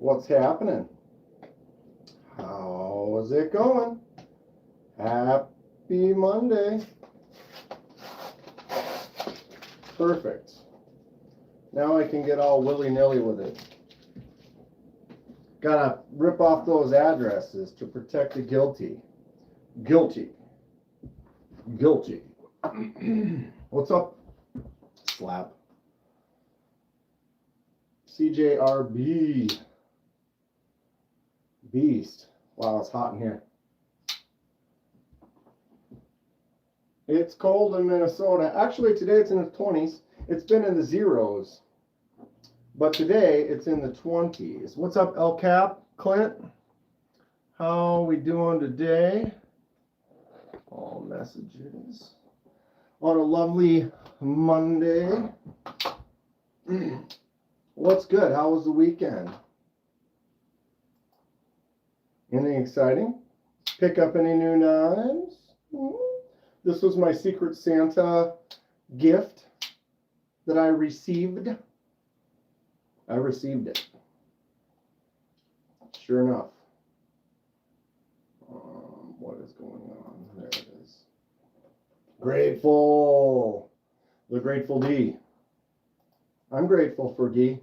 What's happening? How's it going? Happy Monday. Perfect. Now I can get all willy-nilly with it. Gotta rip off those addresses to protect the guilty. Guilty. Guilty. What's up? Slap. CJRB. Beast. Wow, it's hot in here. It's cold in Minnesota. Actually, today it's in the 20s. It's been in the zeros. But today it's in the 20s. What's up, El Cap? Clint? How we doing today? All messages. On a lovely Monday. What's good? How was the weekend? Anything exciting? Pick up any new knives? This was my Secret Santa gift that I received. I received it. Sure enough. What is going on? There it is. Grateful. The Grateful D. I'm grateful for D.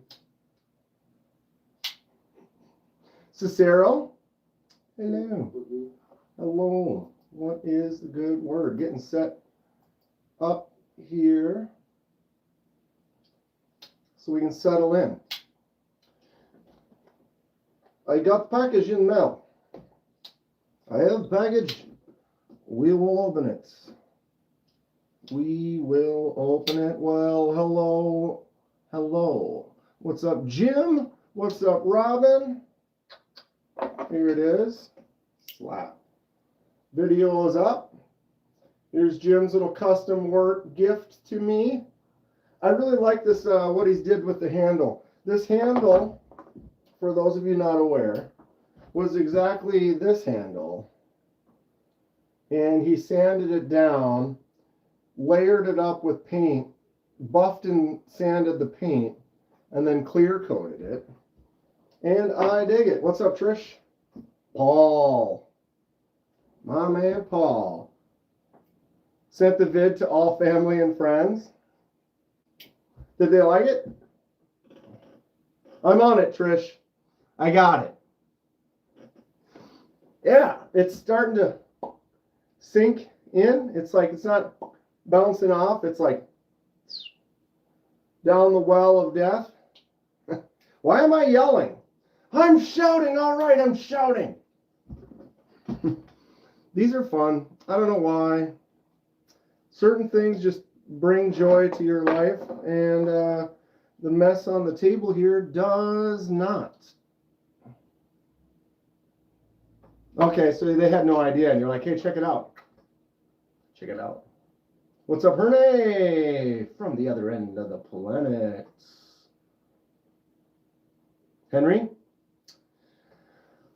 Cicero. Hello. Hello. What is the good word? Getting set up here so we can settle in. I got package in the mail. I have package. We will open it. We will open it. Well, hello. Hello. What's up, Jim? What's up, Robin? Here it is. Slap. Video is up. Here's Jim's little custom work gift to me. I really like this, what he's did with the handle. This handle, for those of you not aware, was exactly this handle. And he sanded it down, layered it up with paint, buffed and sanded the paint, and then clear coated it. And I dig it. What's up, Trish? Paul. My man Paul. Sent the vid to all family and friends. Did they like it? I'm on it, Trish. I got it. Yeah, it's starting to sink in. It's like it's not bouncing off. It's like down the well of death. Why am I yelling? I'm shouting. All right, I'm shouting. These are fun. I don't know why. Certain things just bring joy to your life, and the mess on the table here does not. Okay, so they had no idea, and you're like, hey, check it out. Check it out. What's up, Herne? From the other end of the planet. Henry?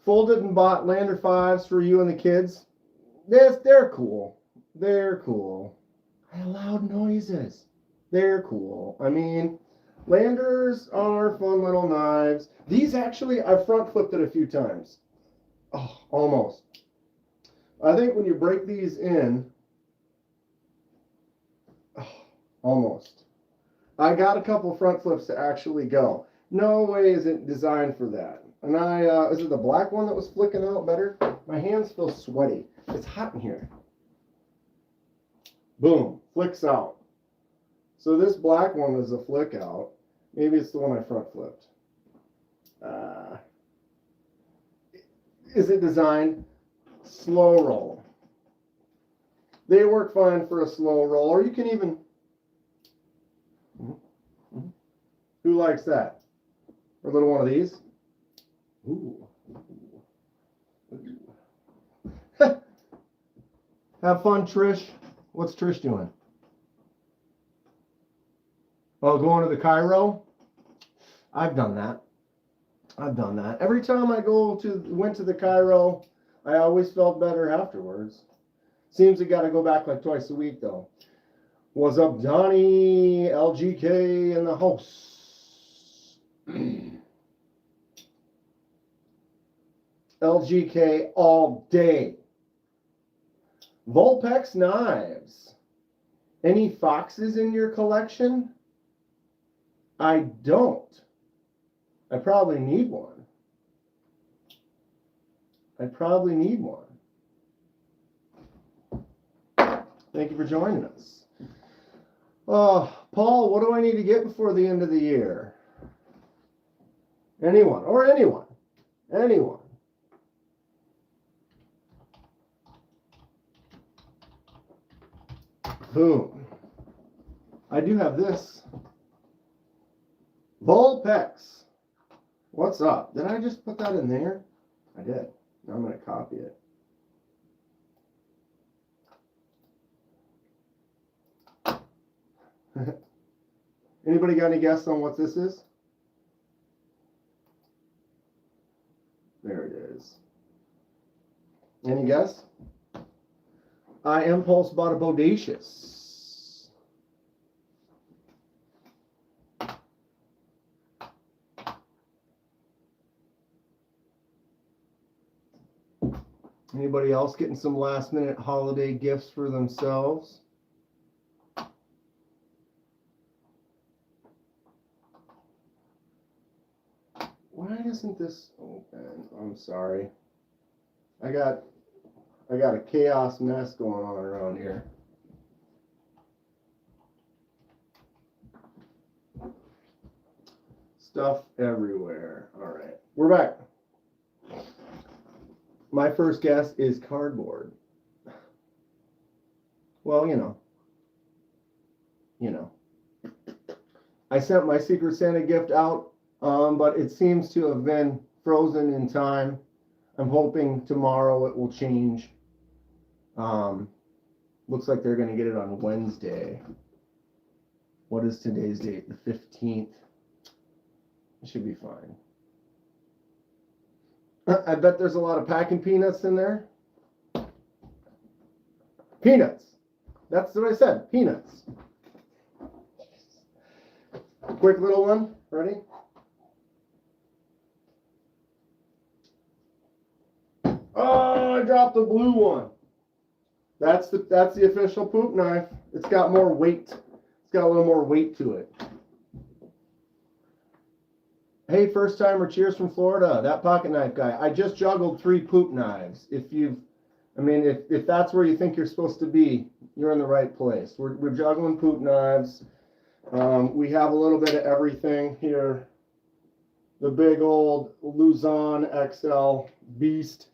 Folded and bought Lander 5s for you and the kids. Yes, they're cool. They're cool. Loud noises. They're cool. I mean, Landers are fun little knives. These actually, I've front flipped it a few times. Oh, almost. I think when you break these in, almost. I got a couple front flips to actually go. No way is it designed for that. And is it the black one that was flicking out better? My hands feel sweaty. It's hot in here. Boom, flicks out. So this black one is a flick out. Maybe it's the one I front flipped. Is it designed? Slow roll. They work fine for a slow roll, or you can even... Who likes that? Or a little one of these? Ooh. Have fun, Trish. What's Trish doing? Oh, going to the Cairo? I've done that. I've done that. Every time I went to the Cairo, I always felt better afterwards. Seems you got to go back like twice a week, though. What's up, Donnie? LGK in the house. LGK all day. Vulpex knives. Any foxes in your collection? I don't. I probably need one. I probably need one. Thank you for joining us. Paul, what do I need to get before the end of the year? Anyone, or anyone. Anyone. Boom. I do have this. Vulpex. What's up? Did I just put that in there? I did. Now I'm going to copy it. Anybody got any guess on what this is? There it is. Any guess? I impulse bought a bodacious. Anybody else getting some last minute holiday gifts for themselves? Why isn't this open? I'm sorry. I got a chaos mess going on around here. Stuff everywhere. All right, we're back. My first guess is cardboard. Well, you know. I sent my Secret Santa gift out, but it seems to have been frozen in time. I'm hoping tomorrow it will change. Looks like they're going to get it on Wednesday. What is today's date? The 15th. It should be fine. I bet there's a lot of packing peanuts in there. Peanuts. That's what I said. Peanuts. Quick little one. Ready? Oh, I dropped the blue one. That's the official poop knife. It's got more weight. It's got a little more weight to it. Hey, first timer, cheers from Florida. That pocket knife guy. I just juggled 3 poop knives. If that's where you think you're supposed to be, you're in the right place. We're juggling poop knives. We have a little bit of everything here. The big old Luzon XL Beast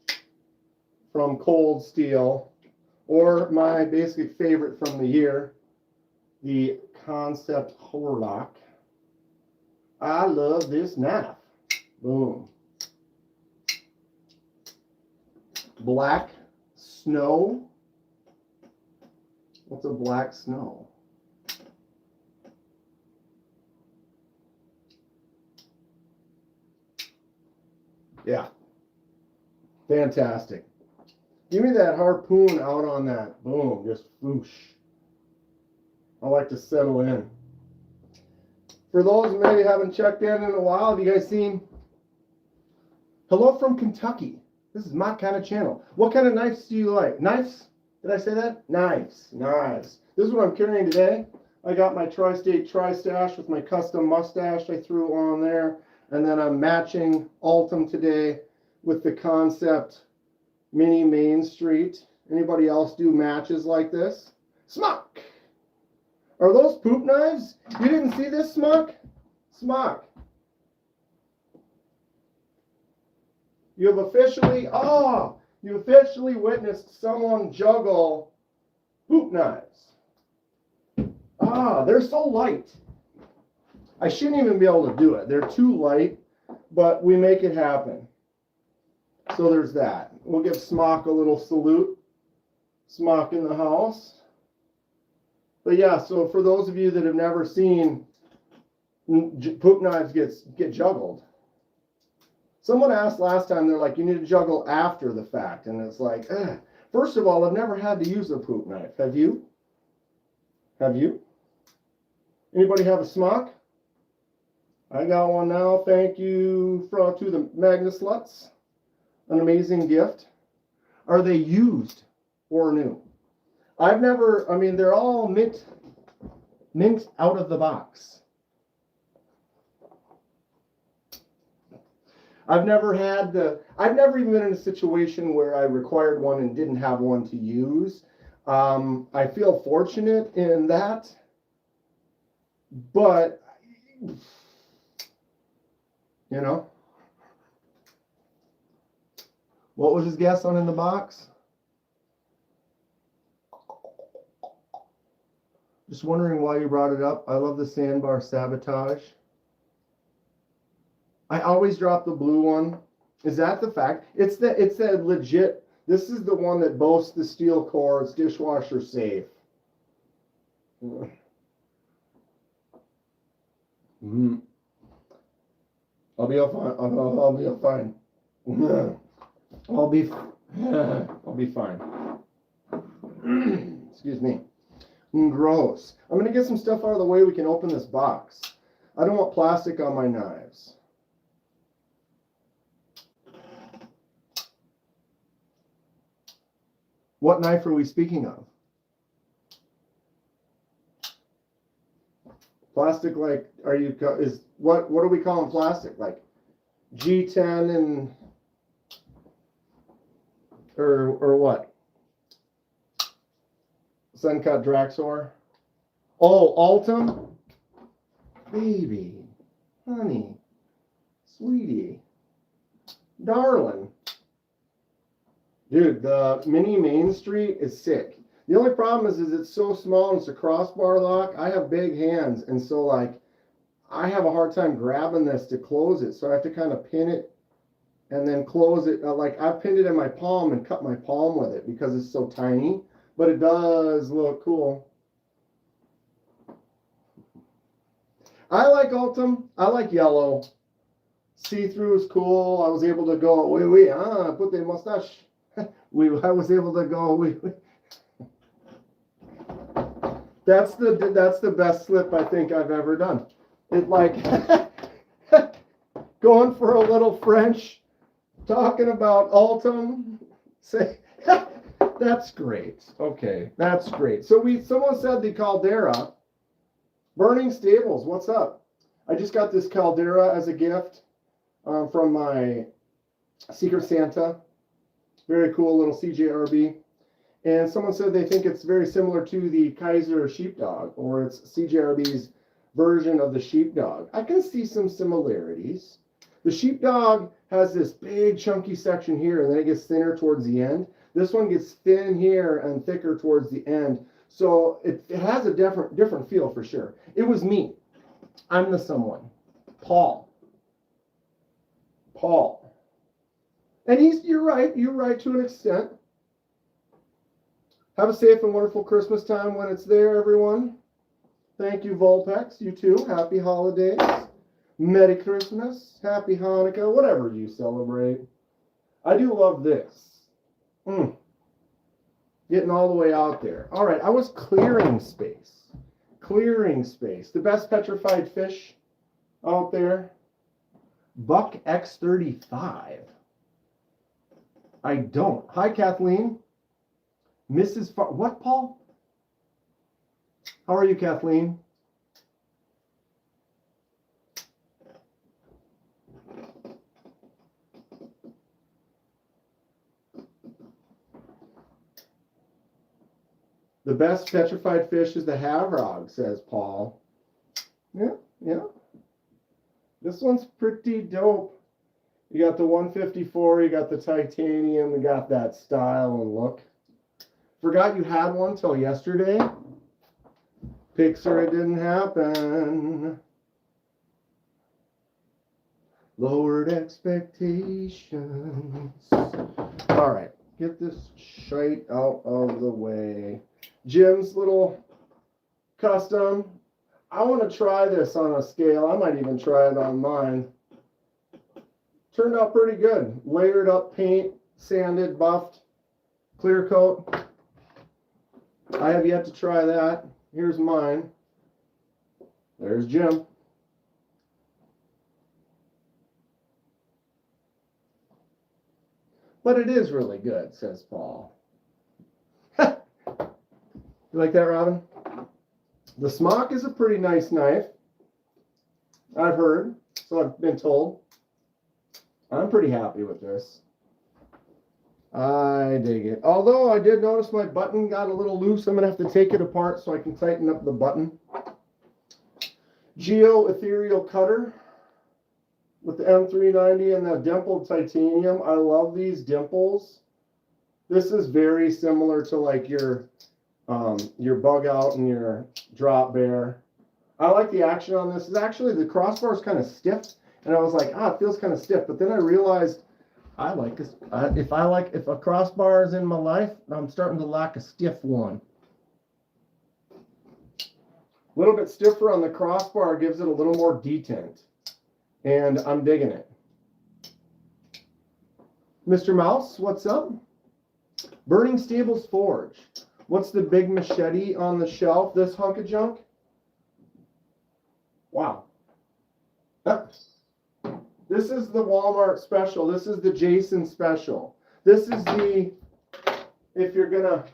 from Cold Steel, or my basic favorite from the year, the Concept Horlock. I love this knife. Boom. Black snow. What's a black snow? Yeah. Fantastic. Give me that harpoon out on that. Boom. Just whoosh. I like to settle in. For those who maybe haven't checked in a while, have you guys seen Hello from Kentucky? This is my kind of channel. What kind of knives do you like? Knives? Did I say that? Knives. Knives. This is what I'm carrying today. I got my Tri-State Tri-Stash with my custom mustache I threw on there. And then I'm matching Ultim today with the Concept Mini Main Street. Anybody else do matches like this? Smock! Are those poop knives? You didn't see this, Smock? Smock. You've officially witnessed someone juggle poop knives. They're so light. I shouldn't even be able to do it. They're too light, but we make it happen. So there's that. We'll give Smock a little salute. Smock in the house. But yeah, so for those of you that have never seen poop knives get juggled. Someone asked last time, they're like, you need to juggle after the fact. And it's like, first of all, I've never had to use a poop knife. Have you? Have you? Anybody have a Smock? I got one now. Thank you to the Magna Sluts. an amazing gift? Are they used or new? I've never, I mean, they're all mint out of the box. I've never even been in a situation where I required one and didn't have one to use. I feel fortunate in that, but, you know, what was his guess on in the box? Just wondering why you brought it up. I love the sandbar sabotage. I always drop the blue one. Is that the fact? It's the legit. This is the one that boasts the steel core. It's dishwasher safe. I'll be fine. I'll be fine. I'll be fine. Excuse me. Gross. I'm gonna get some stuff out of the way. We can open this box. I don't want plastic on my knives. What knife are we speaking of? Plastic, like, what are we calling plastic? Like G10 and or what? Suncut Draxor. Oh, Altum? Baby, honey, sweetie, darling. Dude, the mini Main Street is sick. The only problem is it's so small and it's a crossbar lock. I have big hands, and so like I have a hard time grabbing this to close it. So I have to kind of pin it and then close it. Like I've pinned it in my palm and cut my palm with it because it's so tiny. But it does look cool. I like Ultim. I like yellow. See-through is cool. I was able to go, put the mustache. I was able to go, That's the best slip I think I've ever done. It like going for a little French, talking about Ultim. Say that's great. Okay, that's great. So someone said the Caldera, Burning Stables. What's up? I just got this Caldera as a gift from my Secret Santa. Very cool little CJRB. And someone said they think it's very similar to the Kaiser Sheepdog, or it's CJRB's version of the Sheepdog. I can see some similarities. The Sheepdog has this big chunky section here, and then it gets thinner towards the end. This one gets thin here and thicker towards the end. So it has a different feel for sure. It was me. I'm the someone. Paul. And you're right to an extent. Have a safe and wonderful Christmas time when it's there, everyone. Thank you, Volpex. You too. Happy holidays. Merry Christmas. Happy Hanukkah. Whatever you celebrate. I do love this. Getting all the way out there. All right, I was clearing space. The best petrified fish out there. Buck X35. I don't. Hi, Kathleen. Mrs. What, Paul? How are you, Kathleen? The best petrified fish is the Havrog, says Paul. Yeah. This one's pretty dope. You got the 154, you got the titanium, you got that style and look. Forgot you had one till yesterday. Pixar, it didn't happen. Lowered expectations. All right, get this shite out of the way. Jim's little custom. I want to try this on a scale. I might even try it on mine. Turned out pretty good. Layered up paint, sanded, buffed, clear coat. I have yet to try that. Here's mine. There's Jim. But it is really good, says Paul. You like that, Robin? The smock is a pretty nice knife. I've heard, so I've been told. I'm pretty happy with this. I dig it. Although I did notice my button got a little loose. I'm going to have to take it apart so I can tighten up the button. Geo Ethereal Cutter with the M390 and the dimpled titanium. I love these dimples. This is very similar to like your bug out and your drop bear. I like the action on this. It's actually, the crossbar is kind of stiff, and I was like, it feels kind of stiff. But then I realized I like this. If a crossbar is in my life, I'm starting to lack a stiff one. A little bit stiffer on the crossbar gives it a little more detent, and I'm digging it. Mr. Mouse, what's up? Burning Stables Forge. What's the big machete on the shelf? This hunk of junk? Wow. This is the Walmart special. This is the Jason special. This is the, if you're going to,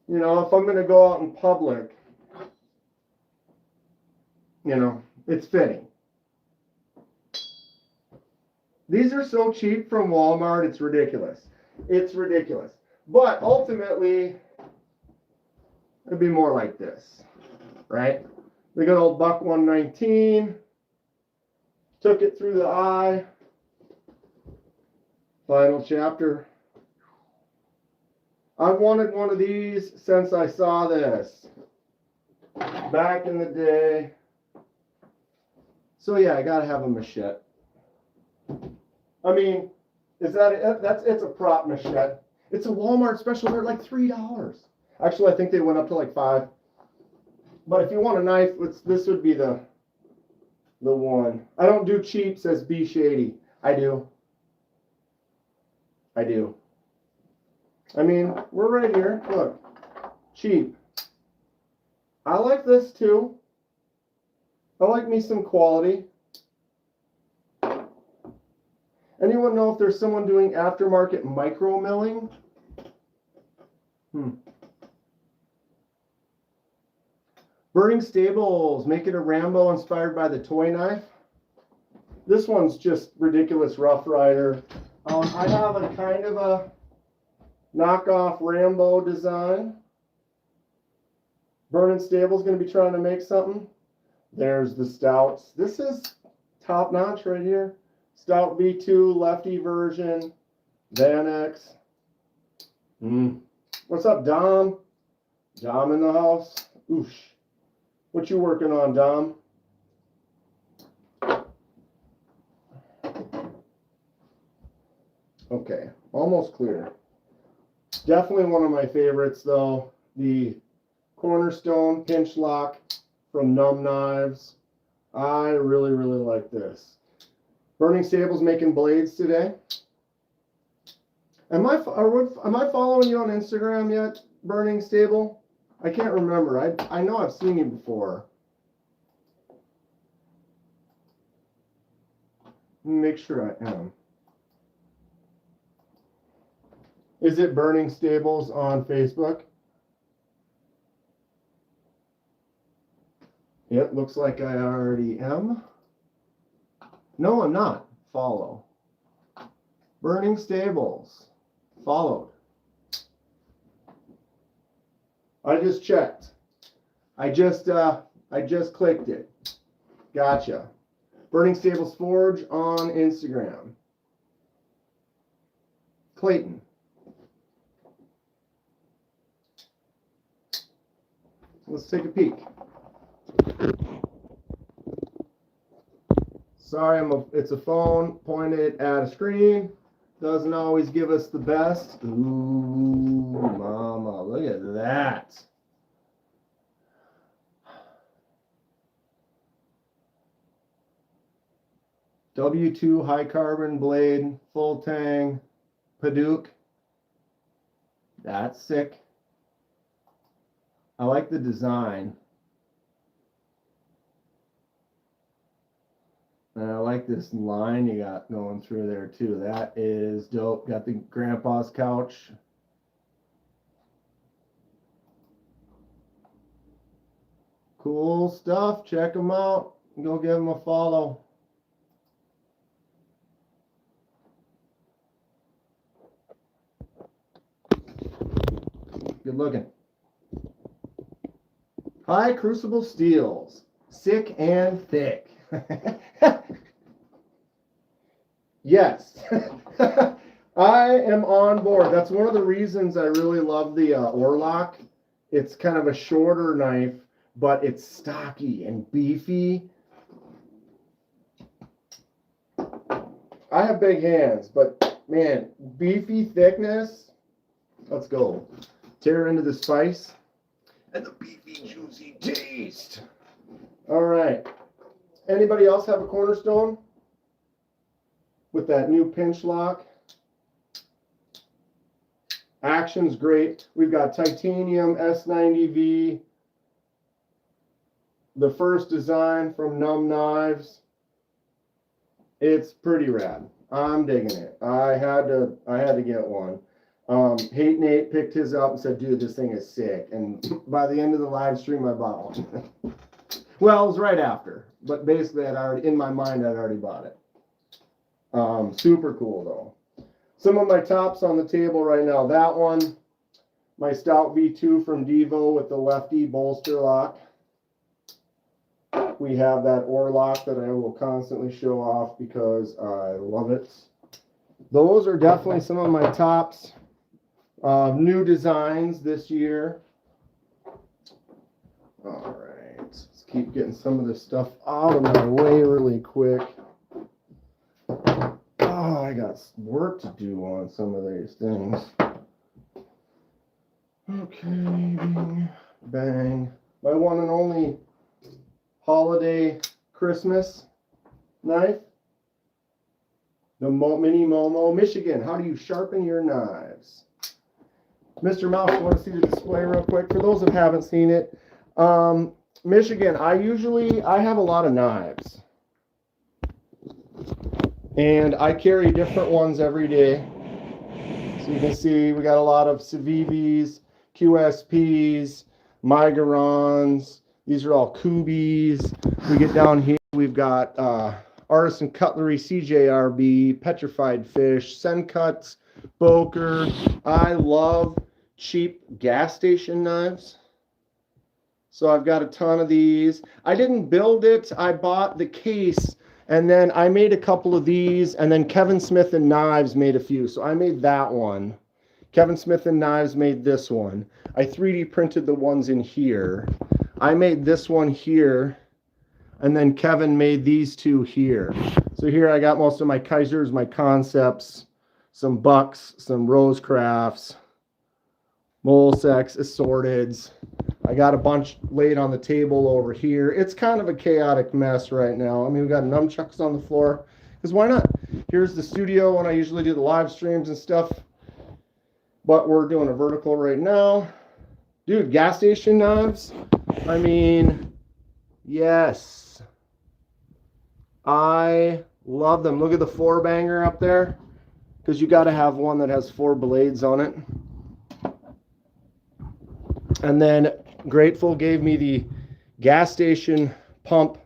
you know, if I'm going to go out in public, you know, it's fitting. These are so cheap from Walmart, it's ridiculous. It's ridiculous. But ultimately, it'd be more like this, right? The good old Buck 119. Took it through the eye. Final chapter. I've wanted one of these since I saw this back in the day. So yeah, I gotta have a machete. I mean, it's a prop machete. It's a Walmart special. They're like $3. Actually, I think they went up to like $5. But if you want a knife, this would be the one. I don't do cheap, says B Shady. I do. I do. I mean, we're right here. Look. Cheap. I like this too. I like me some quality. Anyone know if there's someone doing aftermarket micro milling? Burning Stables, make it a Rambo inspired by the toy knife. This one's just ridiculous Rough Rider. I have a kind of a knockoff Rambo design. Burning Stables going to be trying to make something. There's the Stouts. This is top notch right here. Stout V2 lefty version. Van X. What's up, Dom? Dom in the house. Oosh. What you working on, Dom? Okay, almost clear. Definitely one of my favorites, though. The Cornerstone pinch lock from Numb Knives. I really, really like this. Burning Stables making blades today. Am I following you on Instagram yet, Burning Stable? I can't remember. I know I've seen you before. Make sure I am. Is it Burning Stables on Facebook? It looks like I already am. No, I'm not. Follow. Burning Stables. Followed. I just checked. I just clicked it. Gotcha. Burning Stables Forge on Instagram. Clayton. Let's take a peek. Sorry, it's a phone pointed at a screen. Doesn't always give us the best. Ooh, mama, look at that. W2 high carbon blade, full tang, Paduke. That's sick. I like the design. And I like this line you got going through there too. That is dope. Got the grandpa's couch. Cool stuff. Check them out. Go give them a follow. Good looking. High Crucible Steels. Sick and thick. Yes. I am on board. That's one of the reasons I really love the Orlock. It's kind of a shorter knife, but it's stocky and beefy. I have big hands, but man, beefy thickness. Let's go. Tear into the spice and the beefy, juicy taste. All right. Anybody else have a Cornerstone with that new pinch lock? Action's great. We've got titanium S90V. The first design from Numb Knives. It's pretty rad. I'm digging it. I had to get one. Hate Nate picked his up and said, dude, this thing is sick. And by the end of the live stream, I bought one. Well, it was right after, but basically in my mind, I'd already bought it. Super cool though. Some of my tops on the table right now. That one, my Stout V2 from Devo with the lefty bolster lock. We have that Orlock that I will constantly show off because I love it. Those are definitely some of my tops. New designs this year. All right, let's keep getting some of this stuff out of my way really quick. Oh, I got work to do on some of these things. Okay, bing, bang. My one and only holiday Christmas knife. The Mini Momo, Michigan. How do you sharpen your knives? Mr. Mouse, you want to see the display real quick? For those that haven't seen it, Michigan, I have a lot of knives. And I carry different ones every day. So you can see we got a lot of Civivis, QSPs, Migarons. These are all Kubies. We get down here, we've got Artisan Cutlery, CJRB, Petrified Fish, Sencuts, Boker. I love cheap gas station knives. So I've got a ton of these. I didn't build it. I bought the case, and then I made a couple of these, and then Kevin Smith and Knives made a few. So I made that one. Kevin Smith and Knives made this one. I 3D printed the ones in here. I made this one here, and then Kevin made these two here. So here I got most of my Kaisers, my Concepts, some Bucks, some Rosecrafts, Molsex, Assorteds. I got a bunch laid on the table over here. It's kind of a chaotic mess right now. I mean, we got nunchucks on the floor, because why not? Here's the studio when I usually do the live streams and stuff, but we're doing a vertical right now. Dude, gas station knives, I mean, yes. I love them. Look at the 4-banger up there, because you got to have one that has 4 blades on it. And then Grateful gave me the gas station pump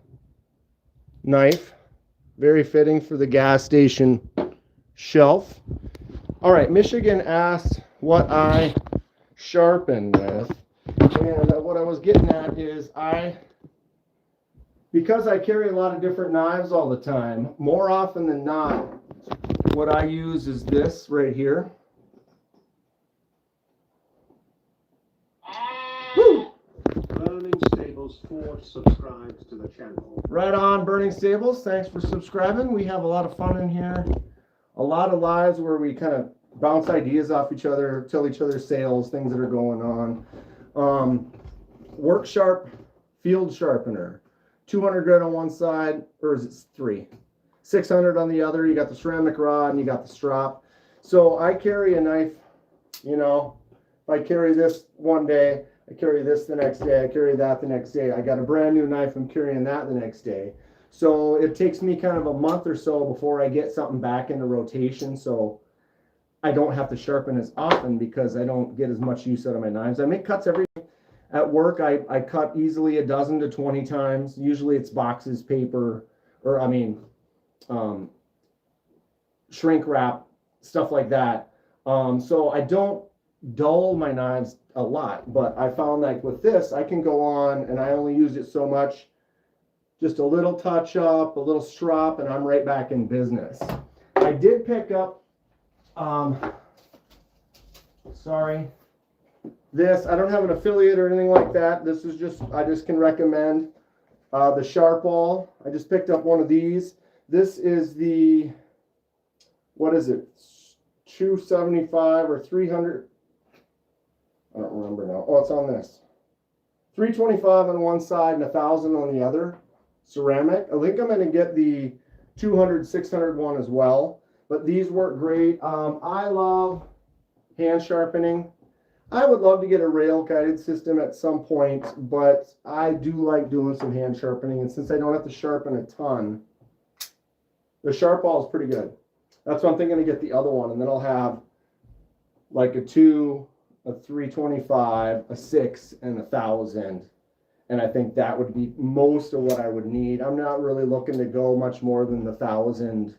knife. Very fitting for the gas station shelf. All right, Michigan asked what I sharpen with. And what I was getting at is because I carry a lot of different knives all the time, more often than not, what I use is this right here. Woo! Burning Stables 4 subscribes to the channel. Right on, Burning Stables. Thanks for subscribing. We have a lot of fun in here. A lot of lives where we kind of bounce ideas off each other, tell each other sales, things that are going on. Work Sharp Field Sharpener. 200 grit on one side, or is it 3? 600 on the other. You got the ceramic rod and you got the strop. So I carry a knife, you know, if I carry this one day, I carry this the next day, I carry that the next day. I got a brand new knife, I'm carrying that the next day. So it takes me kind of a month or so before I get something back into rotation. So I don't have to sharpen as often because I don't get as much use out of my knives. I make cuts every day. At work, I cut easily a dozen to 20 times. Usually it's boxes, paper, or shrink wrap, stuff like that. So I don't dull my knives a lot, but I found like with this, I can go on and I only use it so much, just a little touch up, a little strop, and I'm right back in business. I did pick up, this. I don't have an affiliate or anything like that. This is just, I just can recommend the Sharpall. I just picked up one of these. This is the, what is it, 275 or 300? I don't remember now. Oh, it's on this. 325 on one side and 1,000 on the other. Ceramic. I think I'm going to get the 200, 600 one as well. But these work great. I love hand sharpening. I would love to get a rail guided system at some point, but I do like doing some hand sharpening. And since I don't have to sharpen a ton, the Sharpall is pretty good. That's why I'm thinking to get the other one. And then I'll have like a 2, a 325, a 6, and 1,000. And I think that would be most of what I would need. I'm not really looking to go much more than the 1,000.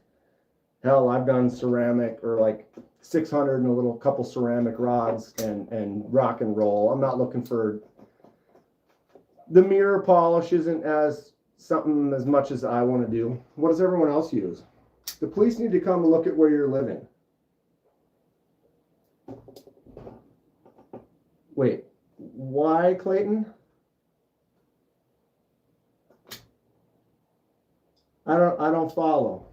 Hell, I've done ceramic or like 600 and a little couple ceramic rods and rock and roll. I'm not looking for, the mirror polish isn't as something as much as I want to do. What does everyone else use? The police need to come and look at where you're living. Wait, why, Clayton? I don't follow.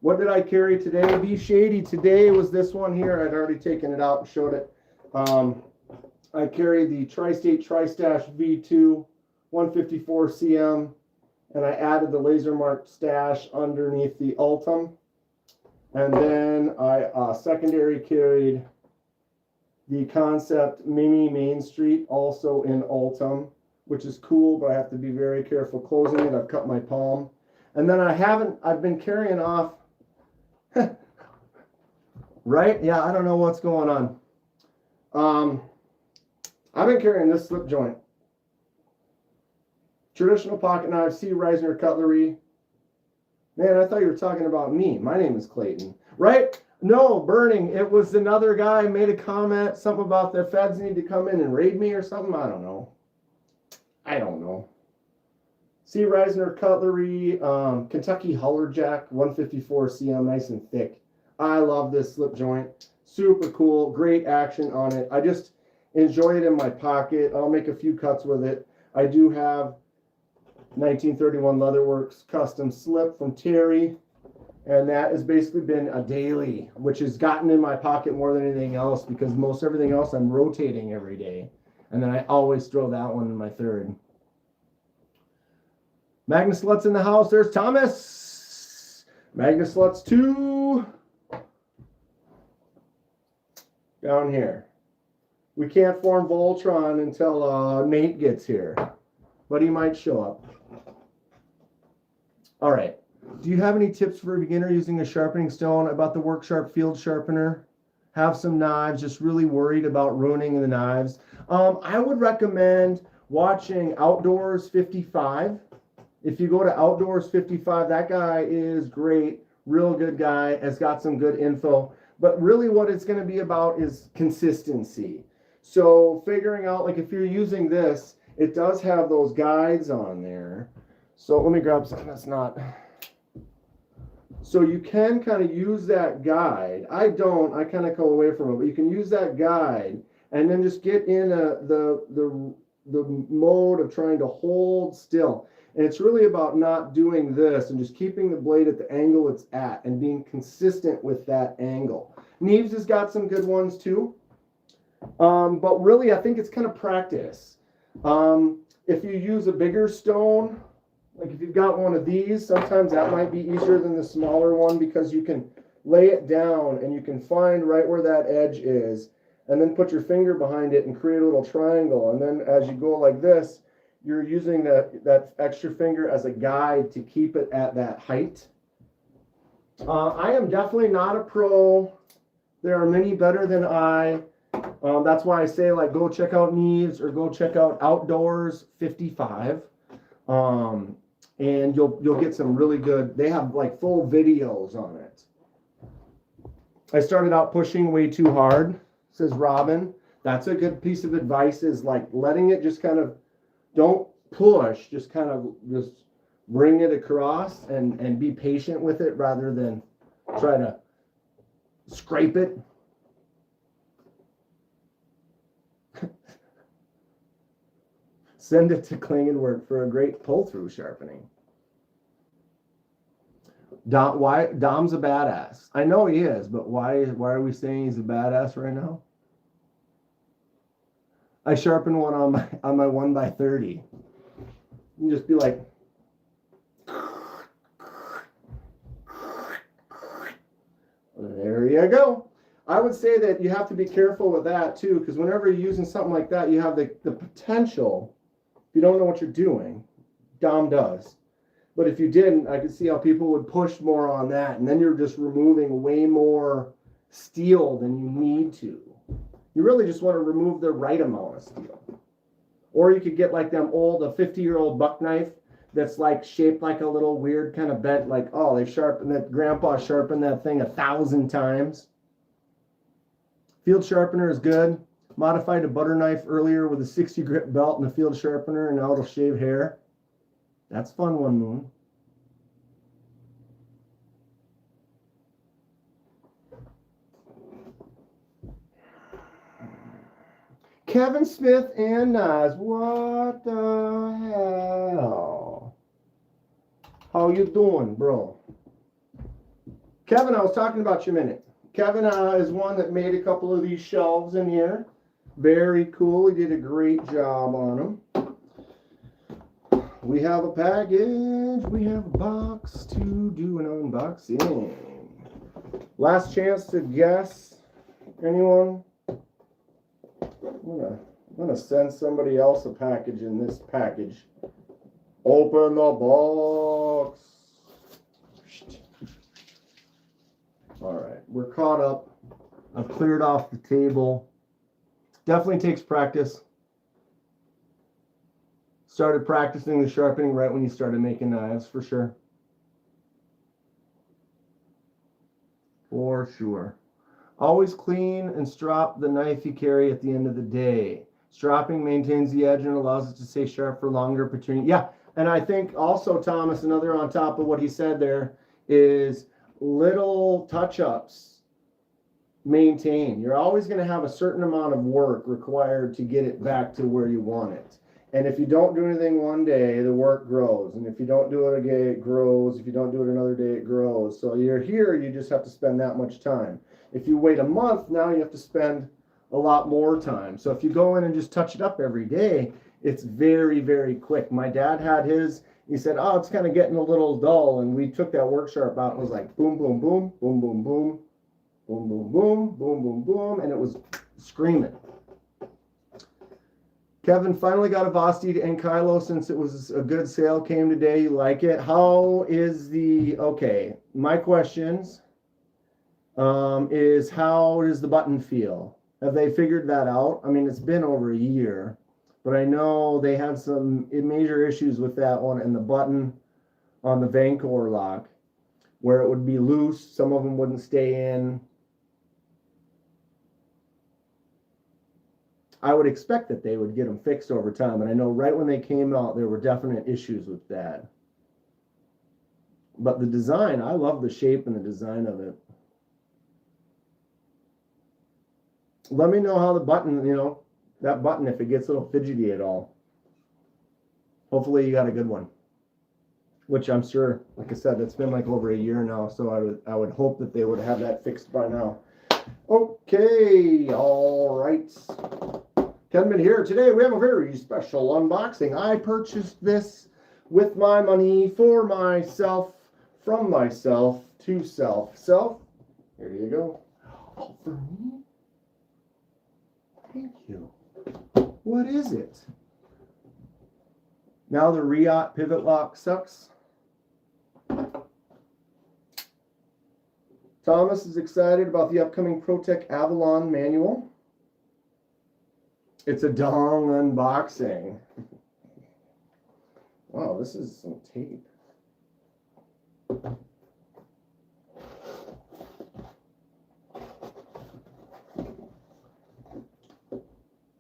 What did I carry today? Be Shady. Today was this one here. I'd already taken it out and showed it. I carried the Tri-State Tri-Stash V2 154 CM, and I added the laser marked stash underneath the Ultim. And then I secondary carried the Concept Mini Main Street, also in Ultim, which is cool, but I have to be very careful closing it. I've cut my palm. And then I've been carrying off, right? Yeah, I don't know what's going on. I've been carrying this slip joint. Traditional pocket knife, C. Reisner cutlery. Man, I thought you were talking about me. My name is Clayton, right? No, burning. It was another guy made a comment, something about the feds need to come in and raid me or something. I don't know. C. Reisner cutlery, Kentucky Hullerjack 154 CM, nice and thick. I love this slip joint. Super cool. Great action on it. I just enjoy it in my pocket. I'll make a few cuts with it. I do have 1931 Leatherworks custom slip from Terry, and that has basically been a daily, which has gotten in my pocket more than anything else because most everything else I'm rotating every day, and then I always throw that one in my third. Magnus Lutz in the house. There's Thomas. Magnus Lutz 2 down here. We can't form Voltron until Nate gets here, but he might show up. All right. Do you have any tips for a beginner using a sharpening stone? About the Work Sharp field sharpener? Have some knives, just really worried about ruining the knives. I would recommend watching Outdoors 55. If you go to Outdoors 55, that guy is great, real good guy, has got some good info. But really what it's going to be about is consistency. So figuring out, like if you're using this, it does have those guides on there. So let me grab something that's not. So you can kind of use that guide. I kind of go away from it, but you can use that guide and then just get in the mode of trying to hold still. And it's really about not doing this and just keeping the blade at the angle it's at and being consistent with that angle. Neves has got some good ones too. But really, I think it's kind of practice. If you use a bigger stone, like if you've got one of these, sometimes that might be easier than the smaller one because you can lay it down and you can find right where that edge is. and then put your finger behind it and create a little triangle. And then as you go like this, you're using that extra finger as a guide to keep it at that height. I am definitely not a pro. There are many better than I. That's why I say, like, go check out Neves or go check out Outdoors 55. And you'll get some really good, they have like full videos on it. I started out pushing way too hard, says Robin. That's a good piece of advice, is like letting it just kind of, don't push, just kind of just bring it across and be patient with it rather than try to scrape it. Send it to Klingenwerk for a great pull-through sharpening. Dom's a badass. I know he is, but why are we saying he's a badass right now? I sharpened one on my 1x30. You just be like, there you go. I would say that you have to be careful with that too, because whenever you're using something like that, you have the potential. If you don't know what you're doing, Dom does. But if you didn't, I could see how people would push more on that, and then you're just removing way more steel than you need to. You really just want to remove the right amount of steel. Or you could get like them old, a 50-year-old buck knife that's like shaped like a little weird kind of bent, like, oh, they sharpened that, grandpa sharpened that thing 1,000 times. Field sharpener is good. Modified a butter knife earlier with a 60 grit belt and a field sharpener, and now it'll shave hair. That's fun one moon. Kevin Smith and Nas, what the hell? How you doing, bro? Kevin, I was talking about you a minute. Kevin is one that made a couple of these shelves in here. Very cool. He did a great job on them. We have a package. We have a box to do an unboxing. Last chance to guess. Anyone? I'm gonna send somebody else a package in this package. Open the box. All right, we're caught up. I've cleared off the table. Definitely takes practice. Started practicing the sharpening right when you started making knives, for sure. For sure. Always clean and strop the knife you carry at the end of the day. Stropping maintains the edge and allows it to stay sharp for longer between. Yeah, and I think also, Thomas, another on top of what he said there is little touch-ups maintain. You're always going to have a certain amount of work required to get it back to where you want it. And if you don't do anything one day, the work grows. And if you don't do it again, it grows. If you don't do it another day, it grows. So you're here, you just have to spend that much time. If you wait a month, now you have to spend a lot more time. So if you go in and just touch it up every day, it's very, very quick. My dad had his, he said, oh, it's kind of getting a little dull. And we took that work sharp out and it was like boom, boom, boom, boom, boom, boom, boom, boom, boom, boom, boom, boom. And it was screaming. Kevin finally got a Vosti to Enkylo since it was a good sale, came today. You like it? How is the, okay, my questions is how does the button feel? Have they figured that out? I mean, it's been over a year, but I know they had some major issues with that one and the button on the Vancouver lock where it would be loose. Some of them wouldn't stay in. I would expect that they would get them fixed over time, and I know right when they came out, there were definite issues with that. But the design, I love the shape and the design of it. Let me know how the button, that button, if it gets a little fidgety at all. Hopefully you got a good one, which I'm sure, like I said, it's been like over a year now, so I would hope that they would have that fixed by now. Okay, all right. Kenman here. Today we have a very special unboxing. I purchased this with my money for myself, from myself to self. Self, here you go. All for me. Thank you. What is it? Now the Riot pivot lock sucks. Thomas is excited about the upcoming ProTech Avalon manual. It's a dong unboxing. Wow, this is some tape.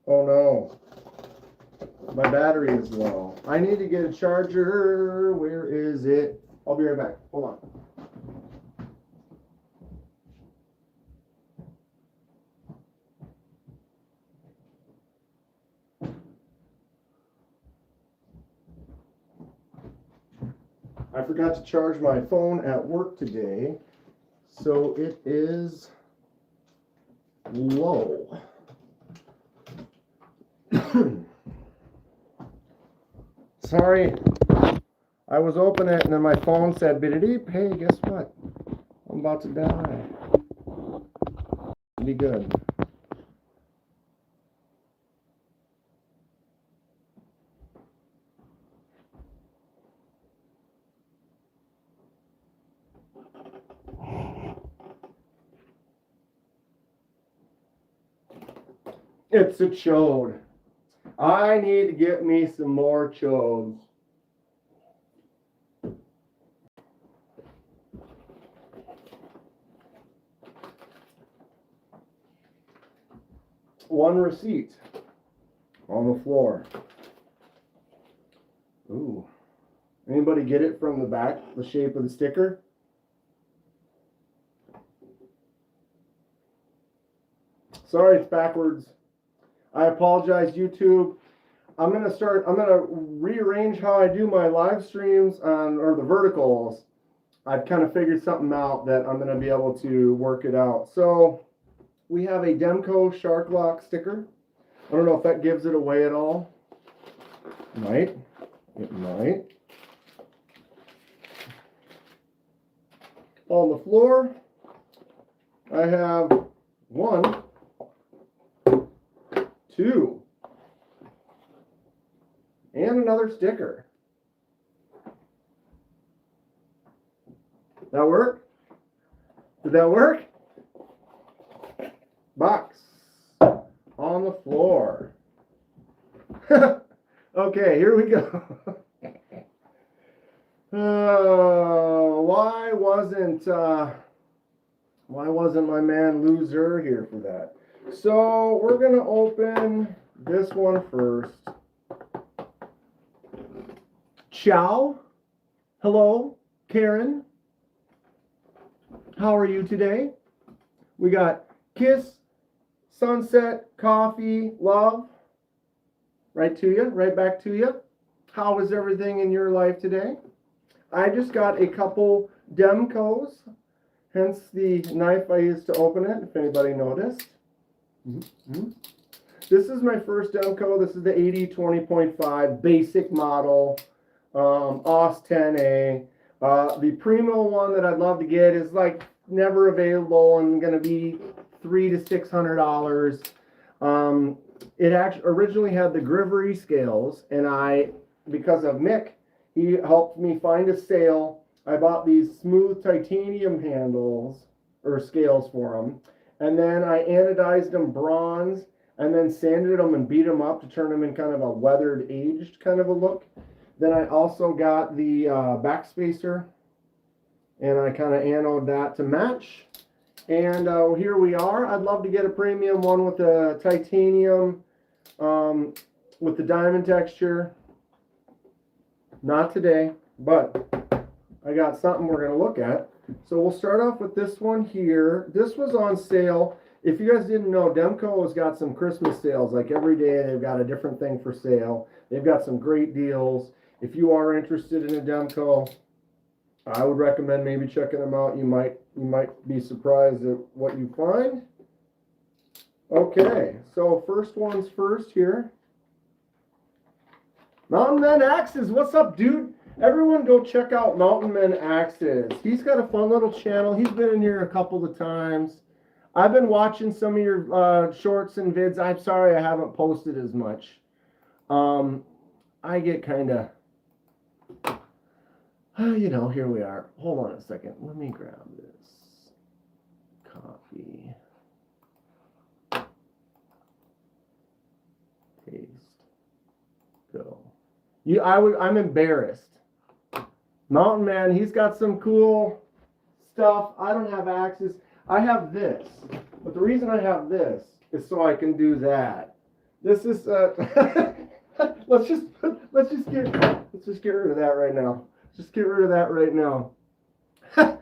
Oh no, my battery is low. I need to get a charger. Where is it? I'll be right back. Hold on. I forgot to charge my phone at work today, so it is low. Sorry, I was opening it and then my phone said beep beep. Hey, guess what? I'm about to die. Be good. It's a chode. I need to get me some more chodes. One receipt on the floor. Ooh. Anybody get it from the back, the shape of the sticker? Sorry, it's backwards. I apologize, YouTube. I'm gonna rearrange how I do my live streams or the verticals. I've kind of figured something out that I'm gonna be able to work it out. So we have a Demco Shark Lock sticker. I don't know if that gives it away at all. Might. It might. On the floor, I have 1, 2, and another sticker. That work? Did that work? Box on the floor. Okay, here we go. Why wasn't my man Loser here for that? So we're gonna open this one first. Ciao. Hello, Karen. How are you today? We got kiss, sunset, coffee, love. Right to you, right back to you. How is everything in your life today? I just got a couple Demcos, hence the knife I used to open it, if anybody noticed. This is my first Demco. This is the 80-20.5 basic model, OS 10A. The Primo one that I'd love to get is like never available and going to be $300 to $600. It actually originally had the Grivery scales, and because of Mick, he helped me find a sale. I bought these smooth titanium handles or scales for them, and then I anodized them bronze, and then sanded them and beat them up to turn them in kind of a weathered, aged kind of a look. Then I also got the backspacer, and I kind of anoded that to match. And here we are. I'd love to get a premium one with the titanium, with the diamond texture. Not today, but I got something we're going to look at. So we'll start off with this one here. This was on sale. If you guys didn't know, Demco has got some Christmas sales. Like every day, they've got a different thing for sale. They've got some great deals. If you are interested in a Demco, I would recommend maybe checking them out. You might be surprised at what you find. Okay, so first one's first here. Mountain Man Axes, what's up, dude? Everyone go check out Mountain Man Axes. He's got a fun little channel. He's been in here a couple of times. I've been watching some of your shorts and vids. I'm sorry I haven't posted as much. I get kind of, you know, here we are. Hold on a second. Let me grab this. Copy. Paste. Go. I'm embarrassed. Mountain Man, he's got some cool stuff. I don't have access. I have this, but the reason I have this is so I can do that. This is let's just get rid of that right now. Just get rid of that right now. I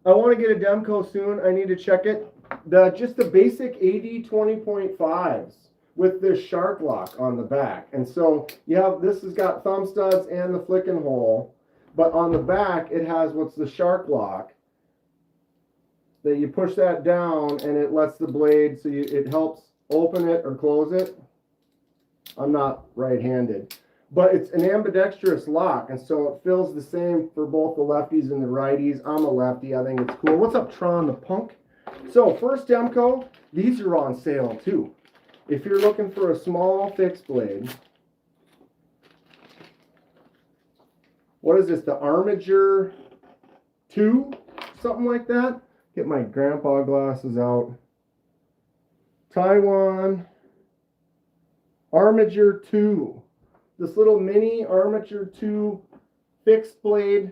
want to get a Demco soon. I need to check it. Just the basic AD 20.5s with this shark lock on the back, and so you have this has got thumb studs and the flicking hole, but on the back it has what's the shark lock. That you push that down and it lets the blade, so it helps open it or close it. I'm not right-handed, but it's an ambidextrous lock, and so it feels the same for both the lefties and the righties. I'm a lefty. I think it's cool. What's up, Tron the Punk? So first Demco, these are on sale too. If you're looking for a small fixed blade, what is this? The Armiger 2, something like that. Get my grandpa glasses out. Taiwan Armiger 2. This little mini Armiger 2 fixed blade.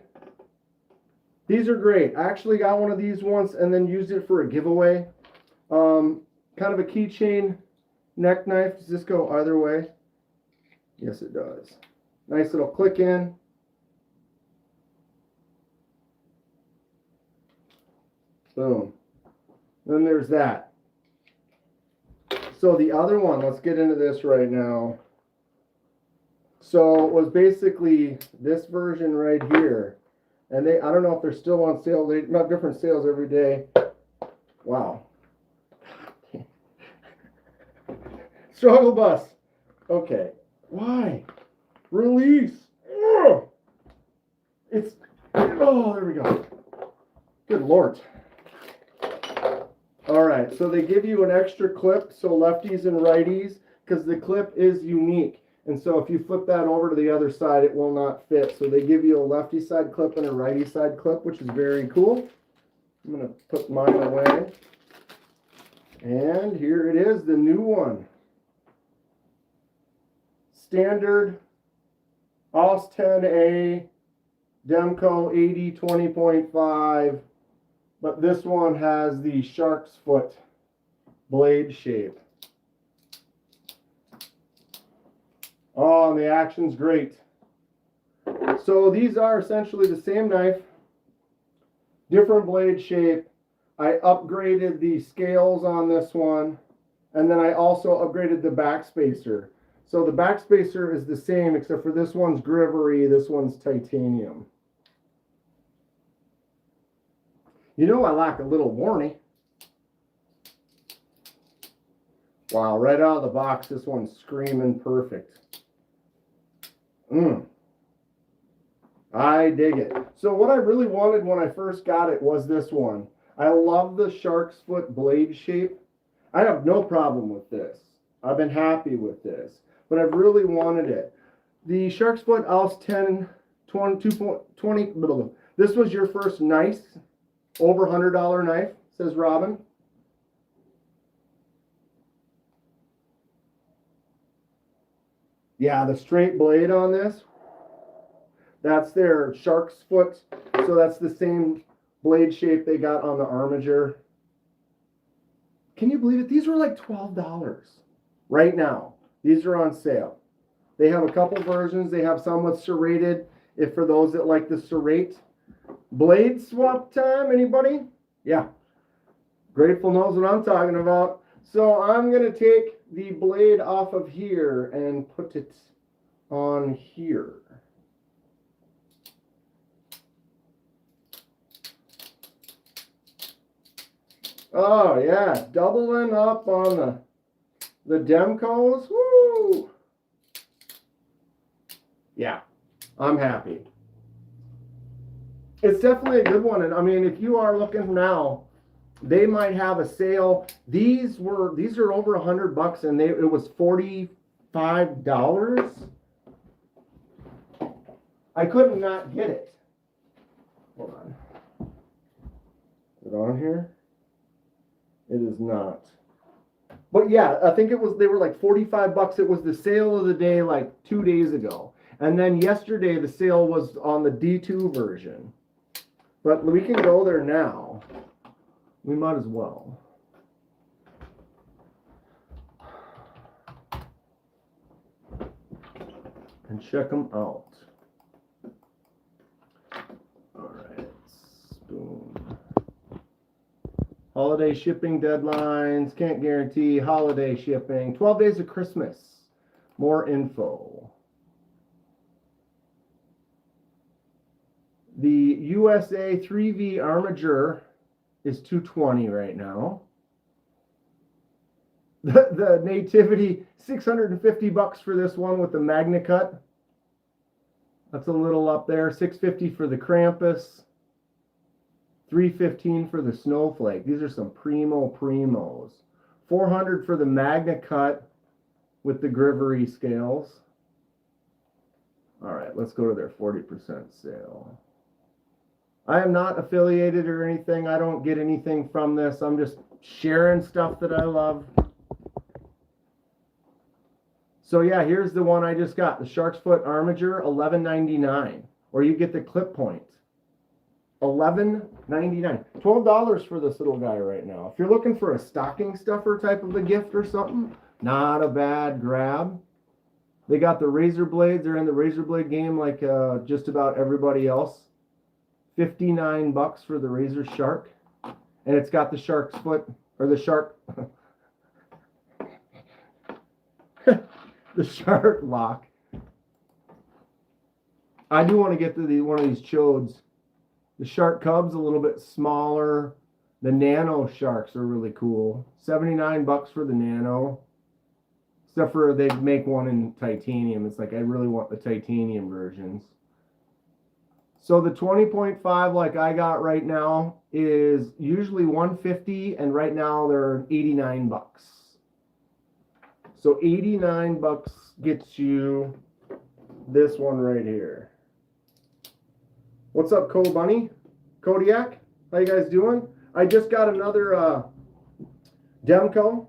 These are great. I actually got one of these once and then used it for a giveaway. Kind of a keychain neck knife. Does this go either way? Yes, it does. Nice little click in. Boom. Then there's that. So the other one, let's get into this right now. So it was basically this version right here. And I don't know if they're still on sale. They have different sales every day. Wow. Struggle bus. Okay. Why? Release. Ugh. Oh, there we go. Good Lord. All right, so they give you an extra clip, so lefties and righties, because the clip is unique. And so if you flip that over to the other side, it will not fit. So they give you a lefty side clip and a righty side clip, which is very cool. I'm going to put mine away. And here it is, the new one. Standard AUS 10A Demco 80-20.5. But this one has the shark's foot blade shape. Oh, and the action's great. So these are essentially the same knife, different blade shape. I upgraded the scales on this one, and then I also upgraded the backspacer. So the backspacer is the same, except for this one's Grivery, this one's titanium. You know I like a little warning. Wow, right out of the box, this one's screaming perfect. I dig it. So what I really wanted when I first got it was this one. I love the shark's foot blade shape. I have no problem with this. I've been happy with this, but I've really wanted it. The shark's foot AUS 10 2.20. This was your first nice over $100 knife, says Robin. Yeah, the straight blade on this, that's their shark's foot. So that's the same blade shape they got on the Armiger. Can you believe it? These were like $12 right now. These are on sale. They have a couple versions. They have some with serrated. If for those that like the serrate. Blade swap time, anybody? Yeah. Grateful knows what I'm talking about. So I'm going to take the blade off of here and put it on here. Oh yeah, doubling up on the Demcos. Woo! Yeah, I'm happy. It's definitely a good one. And I mean, if you are looking now they might have a sale. These are over $100, and it was $45. I couldn't not get it. Hold on. Is it on here? It is not. But yeah, I think they were like $45. It was the sale of the day like 2 days ago. And then yesterday the sale was on the D2 version. But we can go there now. We might as well. And check them out. Alright. Boom. Holiday shipping deadlines. Can't guarantee holiday shipping. 12 days of Christmas. More info. The USA 3V Armature is $220 right now. The Nativity, $650 for this one with the Magna Cut. That's a little up there. $650 for the Krampus. $315 for the Snowflake. These are some primos. $400 for the Magna Cut with the Grivery scales. All right, let's go to their 40% sale. I am not affiliated or anything. I don't get anything from this. I'm just sharing stuff that I love. So yeah, here's the one I just got. The Shark's Foot Armature, $11.99. Or you get the clip point. $11.99. $12 for this little guy right now. If you're looking for a stocking stuffer type of a gift or something, not a bad grab. They got the razor blades. They're in the razor blade game like just about everybody else. $59 for the Razor Shark. And it's got the shark's foot, or the shark, the shark lock. I do want to get to one of these chodes. The Shark Cub's a little bit smaller. The Nano Sharks are really cool. $79 for the Nano. Except for they make one in titanium. It's like I really want the titanium versions. So the 20.5 like I got right now is usually $150, and right now they're $89. So $89 gets you this one right here. What's up, Bunny? Kodiak? How you guys doing? I just got another Demco.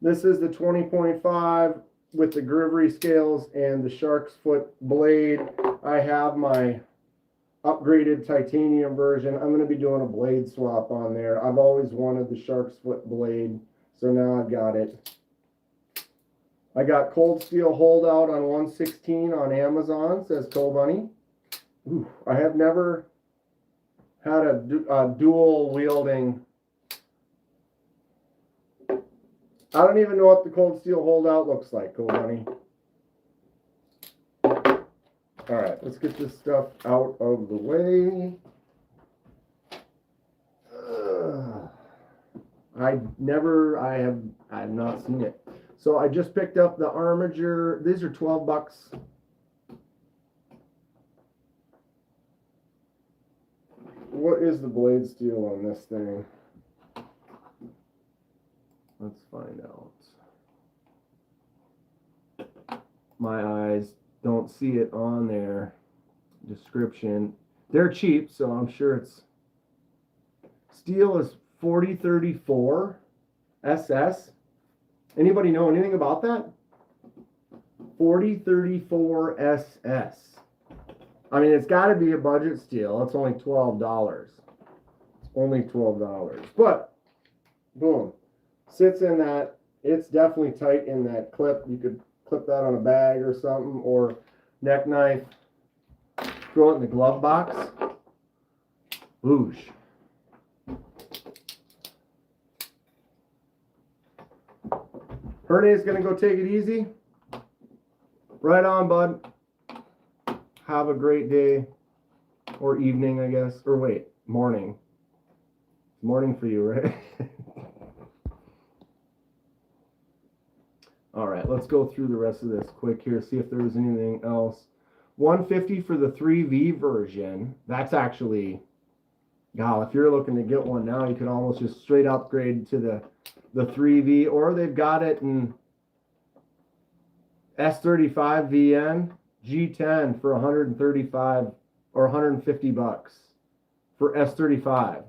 This is the 20.5 with the Grivery scales and the Shark's Foot blade. I have my upgraded titanium version. I'm going to be doing a blade swap on there. I've always wanted the Shark's Foot blade, so now I've got it. I got cold steel holdout on 116 on Amazon, says Bunny. Ooh, I have never had a dual wielding. I don't even know what the cold steel holdout looks like, Bunny. All right, let's get this stuff out of the way. I have not seen it. So I just picked up the Armature. These are $12. What is the blade steel on this thing? Let's find out. My eyes don't see it on their description. They're cheap, so I'm sure it's steel is 4034 SS. Anybody know anything about that? 4034 SS. I mean, it's got to be a budget steel. It's only $12. It's only $12. But boom, sits in that. It's definitely tight in that clip. You could clip that on a bag or something, or neck knife. Throw it in the glove box. Boosh. Hernay's gonna go take it easy. Right on, bud. Have a great day. Or evening, I guess. Or wait, morning. Morning for you, right? All right, let's go through the rest of this quick here, see if there was anything else. $150 for the 3V version. That's actually God, if you're looking to get one now, you could almost just straight upgrade to the 3V, or they've got it in S35 VN G10 for 135 or 150 bucks for S35.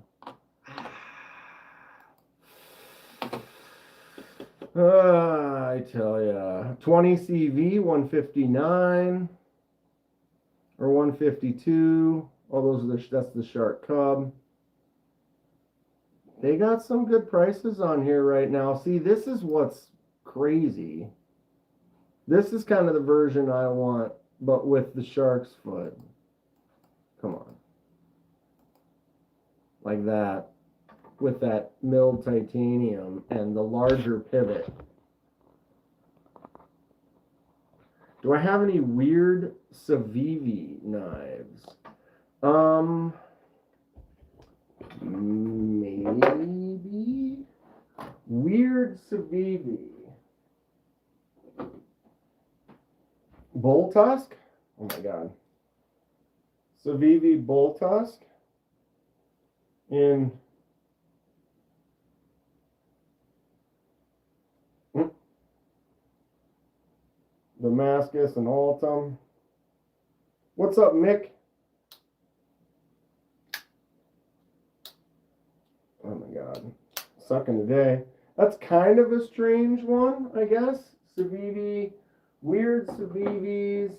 I tell ya, 20 CV 159 or 152. Oh, those are that's the Shark Cub. They got some good prices on here right now. See, this is what's crazy. This is kind of the version I want, but with the shark's foot. Come on. Like that. With that milled titanium and the larger pivot. Do I have any weird Civivi knives? Maybe. Weird Civivi. Bull tusk? Oh my god. Civivi bull tusk in Damascus and Altum. What's up, Mick? Oh my god. Sucking today. That's kind of a strange one, I guess. Civivi. Weird Civivis.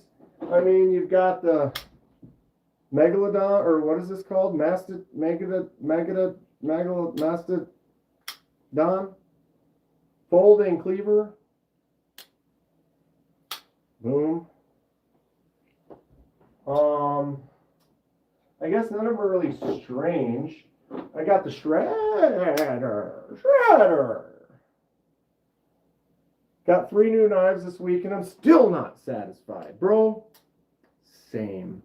I mean, you've got the Megalodon, or what is this called? Mastodon? Folding cleaver. Boom. I guess none of them are really strange. I got the Shredder. Got 3 new knives this week, and I'm still not satisfied, bro. Same.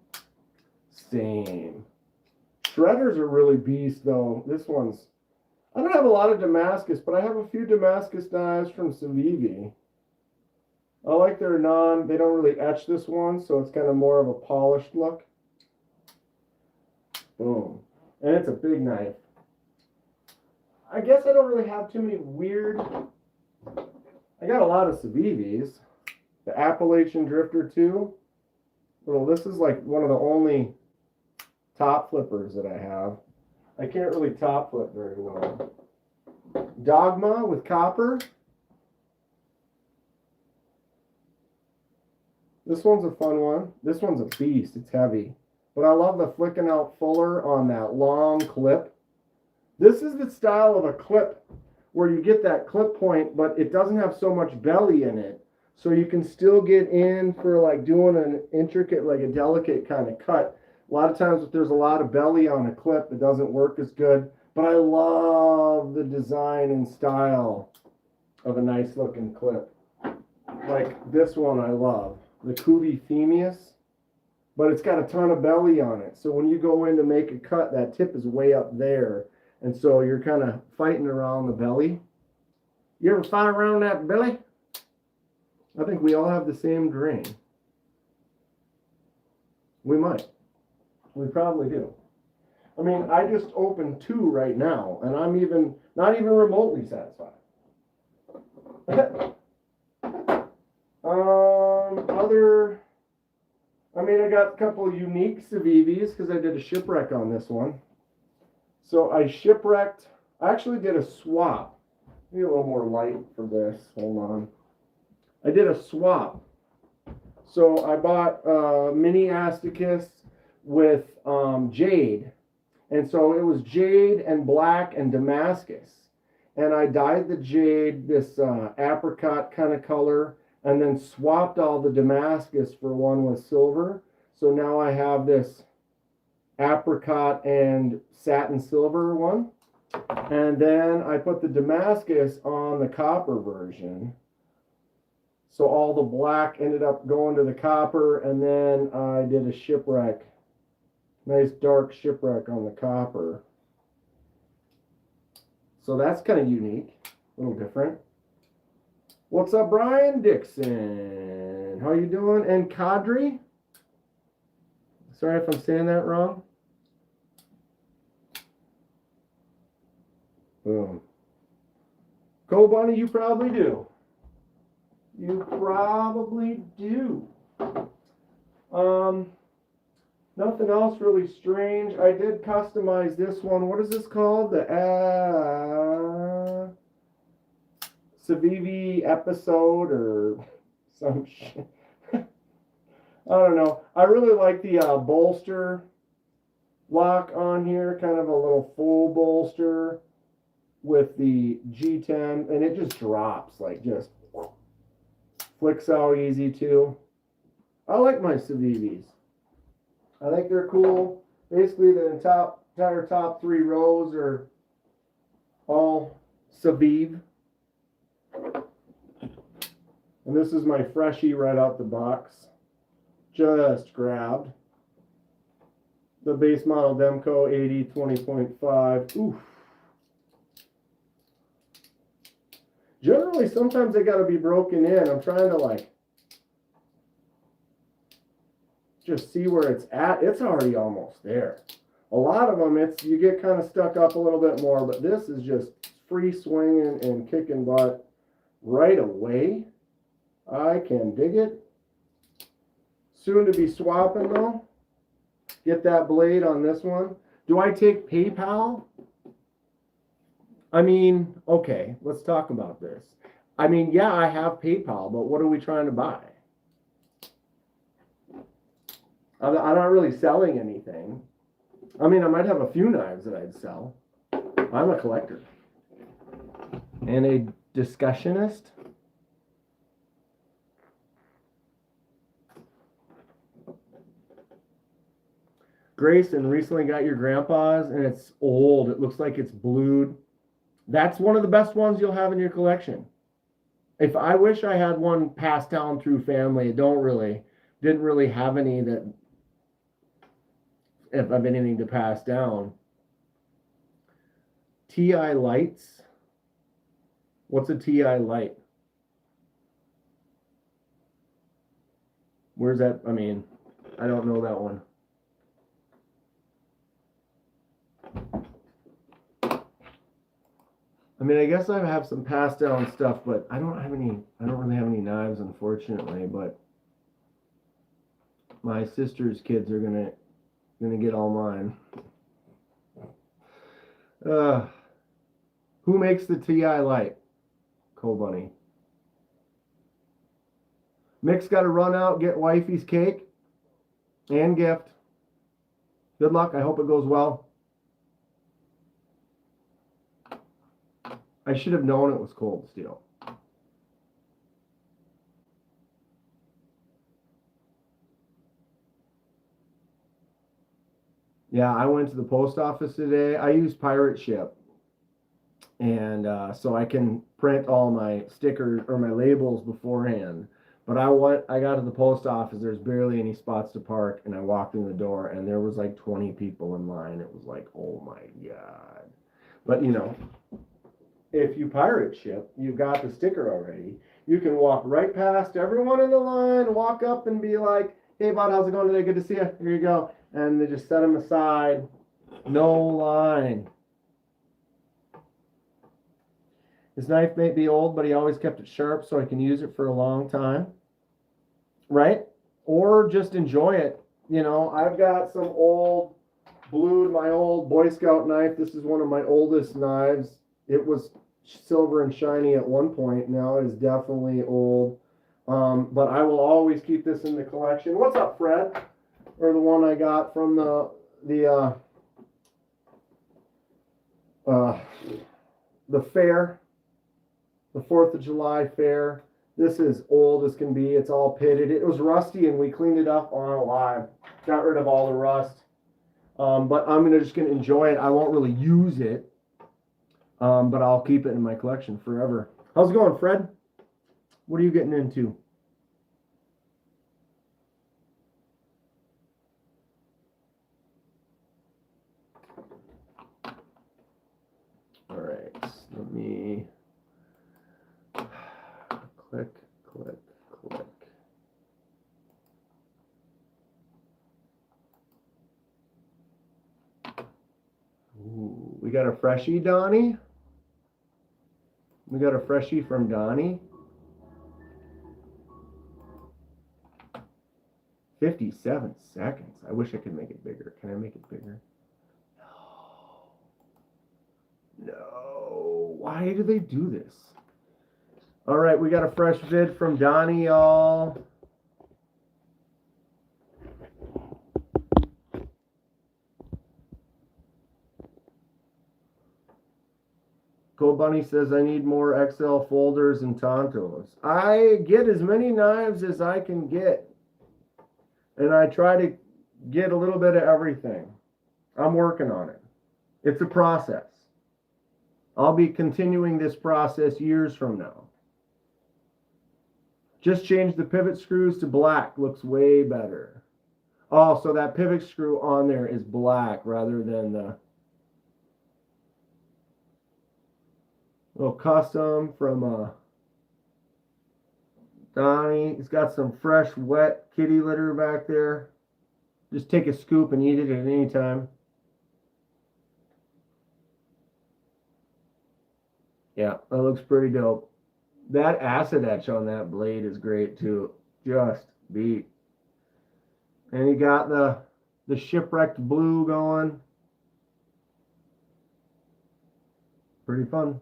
Shredders are really beast, though. This one's... I don't have a lot of Damascus, but I have a few Damascus knives from Civivi. I like their they don't really etch this one, so it's kind of more of a polished look. Boom. And it's a big knife. I guess I don't really have too many weird... I got a lot of Civivis. The Appalachian Drifter 2. Well, this is like one of the only top flippers that I have. I can't really top flip very well. Dogma with copper. This one's a fun one. This one's a beast. It's heavy. But I love the flicking out fuller on that long clip. This is the style of a clip where you get that clip point, but it doesn't have so much belly in it. So you can still get in for like doing an intricate, like a delicate kind of cut. A lot of times if there's a lot of belly on a clip, it doesn't work as good. But I love the design and style of a nice looking clip. Like this one I love. The Cuviphemius. But it's got a ton of belly on it. So when you go in to make a cut, that tip is way up there. And so you're kind of fighting around the belly. You ever fight around that belly? I think we all have the same drain. We might. We probably do. I mean, I just opened 2 right now, and I'm not even remotely satisfied. I got a couple of unique Civivis because I did a shipwreck on this one. So I actually did a swap. Maybe a little more light for this. Hold on. I did a swap. So I bought mini Asticus with jade. And so it was jade and black and Damascus. And I dyed the jade this apricot kind of color and then swapped all the Damascus for one with silver. So now I have this apricot and satin silver one. And then I put the Damascus on the copper version. So all the black ended up going to the copper, and then I did a shipwreck. Nice dark shipwreck on the copper. So that's kind of unique. A little different. What's up, Brian Dixon? How you doing? And Kadri? Sorry if I'm saying that wrong. Boom. Coal Bunny, you probably do. You probably do. Nothing else really strange. I did customize this one. What is this called? The Civivi episode or some shit. I don't know. I really like the bolster lock on here. Kind of a little full bolster with the G10. And it just drops. Like just flicks out easy too. I like my Civivis. I think they're cool. Basically, the entire top 3 rows are all Civivi. And this is my freshie right out the box. Just grabbed. The base model Demco 80 20.5. Oof. Generally, sometimes they got to be broken in. I'm trying to like just see where it's at. It's already almost there. A lot of them, you get kind of stuck up a little bit more, but this is just free swinging and kicking butt right away. I can dig it. Soon to be swapping though. Get that blade on this one. Do I take PayPal? I mean, okay, let's talk about this. I mean, yeah, I have PayPal, but what are we trying to buy? I'm not really selling anything. I mean, I might have a few knives that I'd sell. I'm a collector. And a discussionist. Grayson, recently got your grandpa's and it's old. It looks like it's blued. That's one of the best ones you'll have in your collection. If I wish I had one passed down through family, didn't really have any that, if I've anything to pass down. TI lights. What's a TI light? Where's that? I mean, I don't know that one. I mean, I guess I have some passed down stuff, but I don't really have any knives, unfortunately, but my sister's kids are gonna get all mine. Who makes the TI light? Coal Bunny. Mick's got to run out, get wifey's cake and gift. Good luck. I hope it goes well. I should have known it was cold steel. Yeah, I went to the post office today. I use Pirate Ship. And so I can print all my stickers or my labels beforehand. But I got to the post office, there's barely any spots to park, and I walked in the door and there was like 20 people in line. It was like, oh my God. But you know, if you Pirate Ship, you've got the sticker already. You can walk right past everyone in the line, walk up and be like, hey bud, how's it going today? Good to see you. Here you go. And they just set them aside. No line. His knife may be old, but he always kept it sharp so I can use it for a long time. Right? Or just enjoy it. You know, I've got some old blued, my old Boy Scout knife. This is one of my oldest knives. It was silver and shiny at one point. Now it is definitely old. But I will always keep this in the collection. What's up, Fred? Or the one I got from the fair. The 4th of July fair. This is old as can be. It's all pitted. It was rusty and we cleaned it up on a live. Got rid of all the rust. But I'm just going to enjoy it. I won't really use it. But I'll keep it in my collection forever. How's it going, Fred? What are you getting into? All right. Let me... Click, click, click. Ooh, we got a freshie, Donnie. We got a freshie from Donnie. 57 seconds. I wish I could make it bigger. Can I make it bigger? No. No. Why do they do this? All right, we got a fresh vid from Donnie, y'all. Cold Bunny says, I need more XL folders and Tontos. I get as many knives as I can get. And I try to get a little bit of everything. I'm working on it. It's a process. I'll be continuing this process years from now. Just change the pivot screws to black. Looks way better. Oh, so that pivot screw on there is black rather than the little custom from Donnie. He's got some fresh, wet kitty litter back there. Just take a scoop and eat it at any time. Yeah, that looks pretty dope. That acid etch on that blade is great too. Just beat. And you got the shipwrecked blue going. Pretty fun.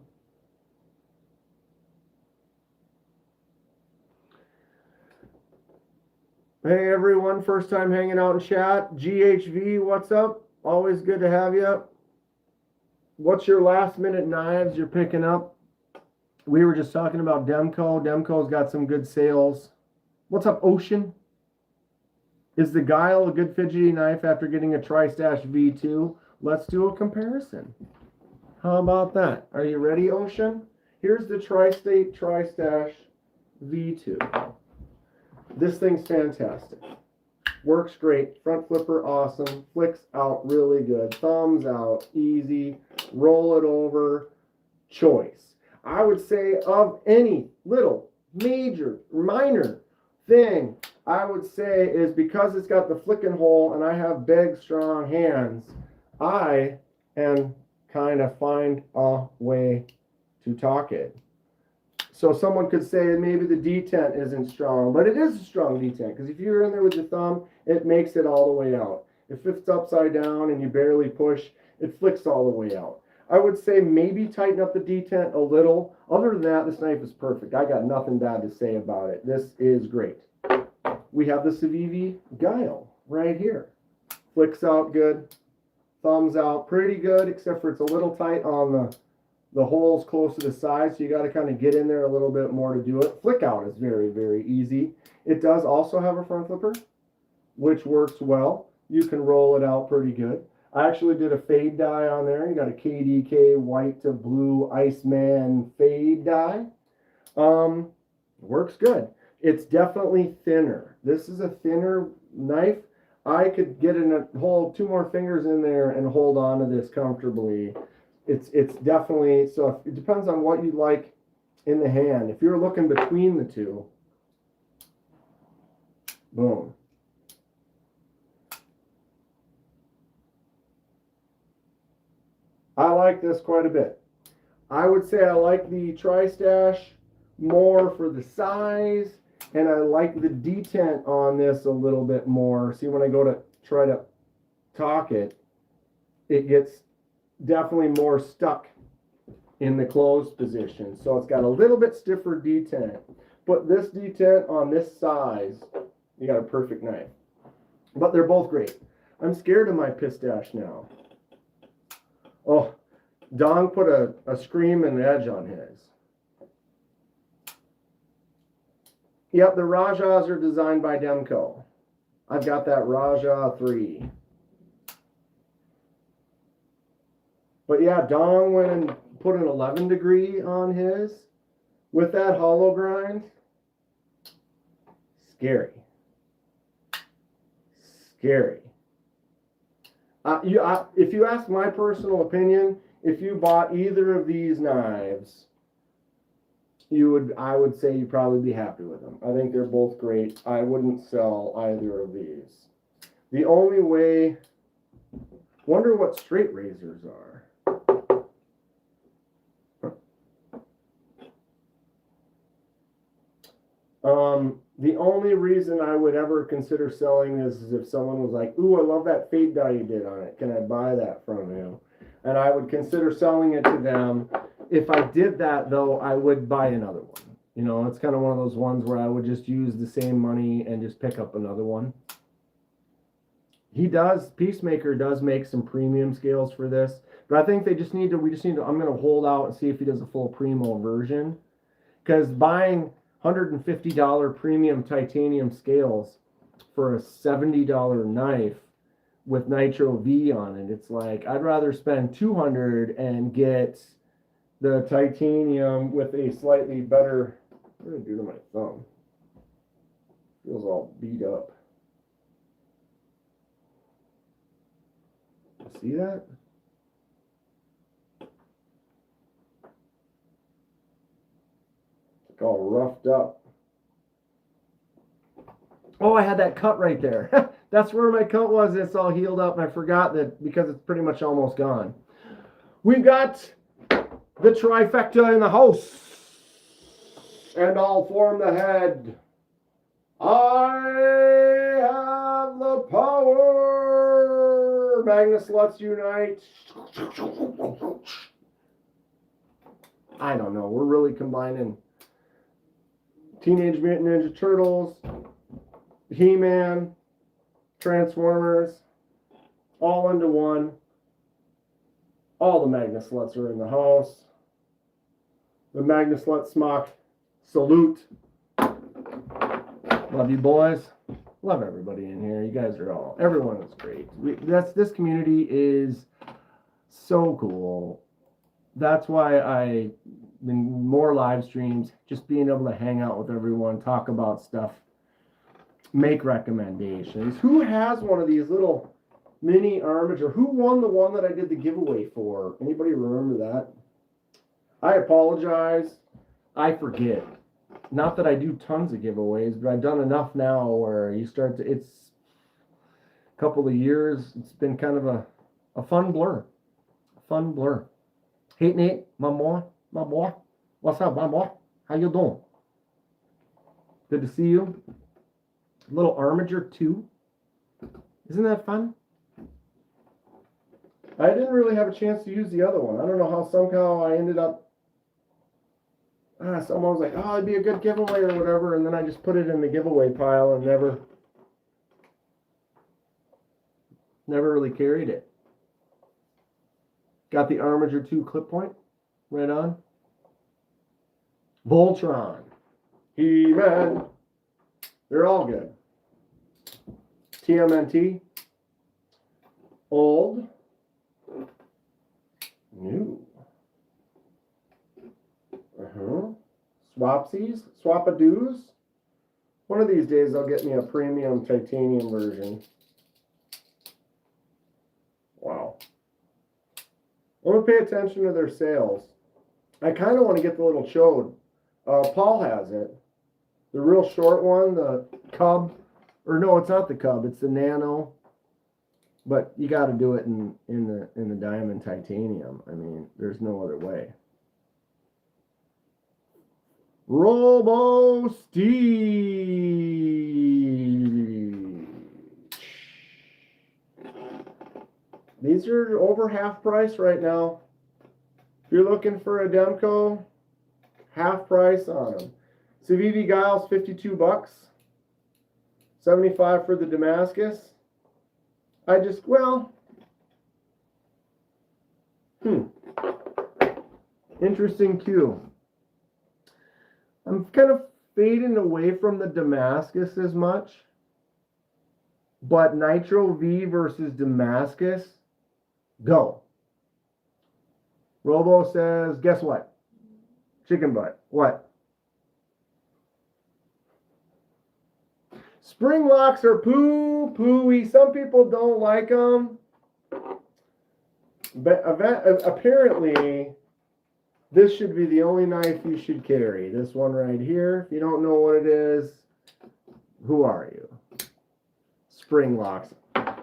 Hey everyone, first time hanging out in chat. GHV, what's up? Always good to have you. What's your last minute knives you're picking up? We were just talking about Demco. Demco's got some good sales. What's up, Ocean? Is the Guile a good fidgety knife after getting a Tri-Stash V2? Let's do a comparison. How about that? Are you ready, Ocean? Here's the Tri-State Tri-Stash V2. This thing's fantastic. Works great. Front flipper, awesome. Flicks out really good. Thumbs out, easy. Roll it over. Choice. I would say of any little, major, minor thing, I would say is because it's got the flicking hole and I have big, strong hands, I am kind of find a way to talk it. So someone could say maybe the detent isn't strong, but it is a strong detent because if you're in there with your thumb, it makes it all the way out. If it's upside down and you barely push, it flicks all the way out. I would say maybe tighten up the detent a little. Other than that, this knife is perfect. I got nothing bad to say about it. This is great. We have the Civivi Guile right here. Flicks out good. Thumbs out pretty good, except for it's a little tight on the holes close to the side, so you got to kind of get in there a little bit more to do it. Flick out is very, very easy. It does also have a front flipper, which works well. You can roll it out pretty good. I actually did a fade die on there. You got a KDK white to blue Iceman fade die. Works good. It's definitely thinner. This is a thinner knife. I could get in a hold 2 more fingers in there and hold on to this comfortably. It's definitely, so it depends on what you like in the hand. If you're looking between the two, boom. I like this quite a bit. I would say I like the Tri-Stash more for the size, and I like the detent on this a little bit more. See, when I go to try to cock it, it gets definitely more stuck in the closed position. So it's got a little bit stiffer detent. But this detent on this size, you got a perfect knife. But they're both great. I'm scared of my pistache now. Oh, Don put a scream and edge on his. Yep, the Rajas are designed by Demco. I've got that Raja 3. But yeah, Don went and put an 11 degree on his with that hollow grind. Scary. Scary. If you ask my personal opinion, if you bought either of these knives, I would say you'd probably be happy with them. I think they're both great. I wouldn't sell either of these. The only way, wonder what straight razors are. The only reason I would ever consider selling this is if someone was like, ooh, I love that fade dye you did on it. Can I buy that from you? And I would consider selling it to them. If I did that, though, I would buy another one. You know, it's kind of one of those ones where I would just use the same money and just pick up another one. Peacemaker does make some premium scales for this, but I think we just need to, I'm going to hold out and see if he does a full primo version. Because buying $150 premium titanium scales for a $70 knife with Nitro V on it, it's like, I'd rather spend $200 and get the titanium with a slightly better, what did I do to my thumb? Feels all beat up. See that? It's all roughed up. Oh, I had that cut right there. That's where my cut was. It's all healed up, and I forgot that because it's pretty much almost gone. We've got the trifecta in the house. And I'll form the head. I have the power. Magnus, let's unite. I don't know. We're really combining Teenage Mutant Ninja Turtles, He-Man, Transformers, all into one. All the Magnus sluts are in the house. The Magnus Slut Smock salute. Love you boys. Love everybody in here. You guys are everyone is great. This community is so cool. That's why I been more live streams, just being able to hang out with everyone, talk about stuff, make recommendations. Who has one of these little mini Armiger? Who won the one that I did the giveaway for? Anybody remember that? I apologize. I forget. Not that I do tons of giveaways, but I've done enough now where you start to, it's a couple of years. It's been kind of a fun blur. Fun blur. Hey, Nate, my boy. What's up, my boy? How you doing? Good to see you. Little Armiger 2. Isn't that fun? I didn't really have a chance to use the other one. I don't know how somehow I ended up. Someone was like, oh, it'd be a good giveaway or whatever, and then I just put it in the giveaway pile and never really carried it. Got the Armiger 2 clip point. Right on. Voltron. He-Man. They're all good. TMNT. Old. New. Swapsies. Swapadoos. One of these days I'll get me a premium titanium version. Wow. I'm going to pay attention to their sales. I kind of want to get the little chode. Paul has it. The real short one, the Cub. Or no, it's not the Cub. It's the Nano. But you got to do it in the diamond titanium. I mean, there's no other way. Robo Steve. These are over half price right now. If you're looking for a Demco, half price on them. Civivi Giles, $52. 75 for the Damascus. Interesting cue. I'm kind of fading away from the Damascus as much. But Nitro V versus Damascus, go. Robo says, guess what? Chicken butt. What? Spring locks are poo-pooey. Some people don't like them. But apparently, this should be the only knife you should carry. This one right here. If you don't know what it is, who are you? Spring locks. I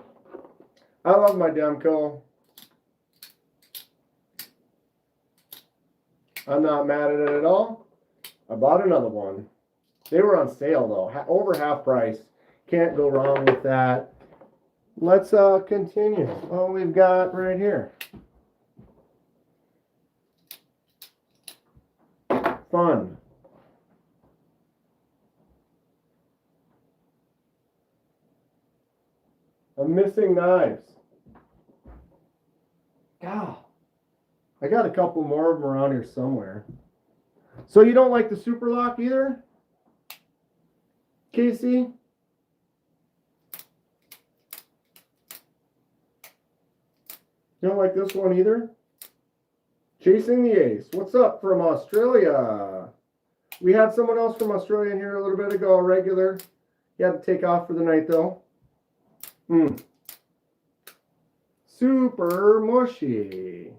love my Demco. I'm not mad at it at all. I bought another one. They were on sale though, over half price. Can't go wrong with that. Let's continue. What we've got right here. Fun. I'm missing knives. God, I got a couple more of them around here somewhere. So you don't like the super lock either, Casey? You don't like this one either? Chasing the Ace. What's up from Australia? We had someone else from Australia in here a little bit ago, a regular. He had to take off for the night though. Super mushy.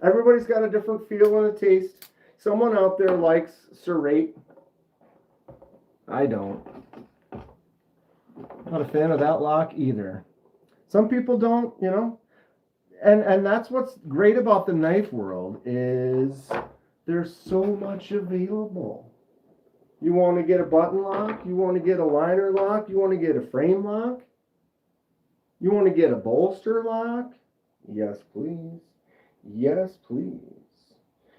Everybody's got a different feel and a taste. Someone out there likes serrate. I don't. Not a fan of that lock either. Some people don't, you know. And that's what's great about the knife world is there's so much available. You want to get a button lock? You want to get a liner lock? You want to get a frame lock? You want to get a bolster lock? Yes, please. Yes, please.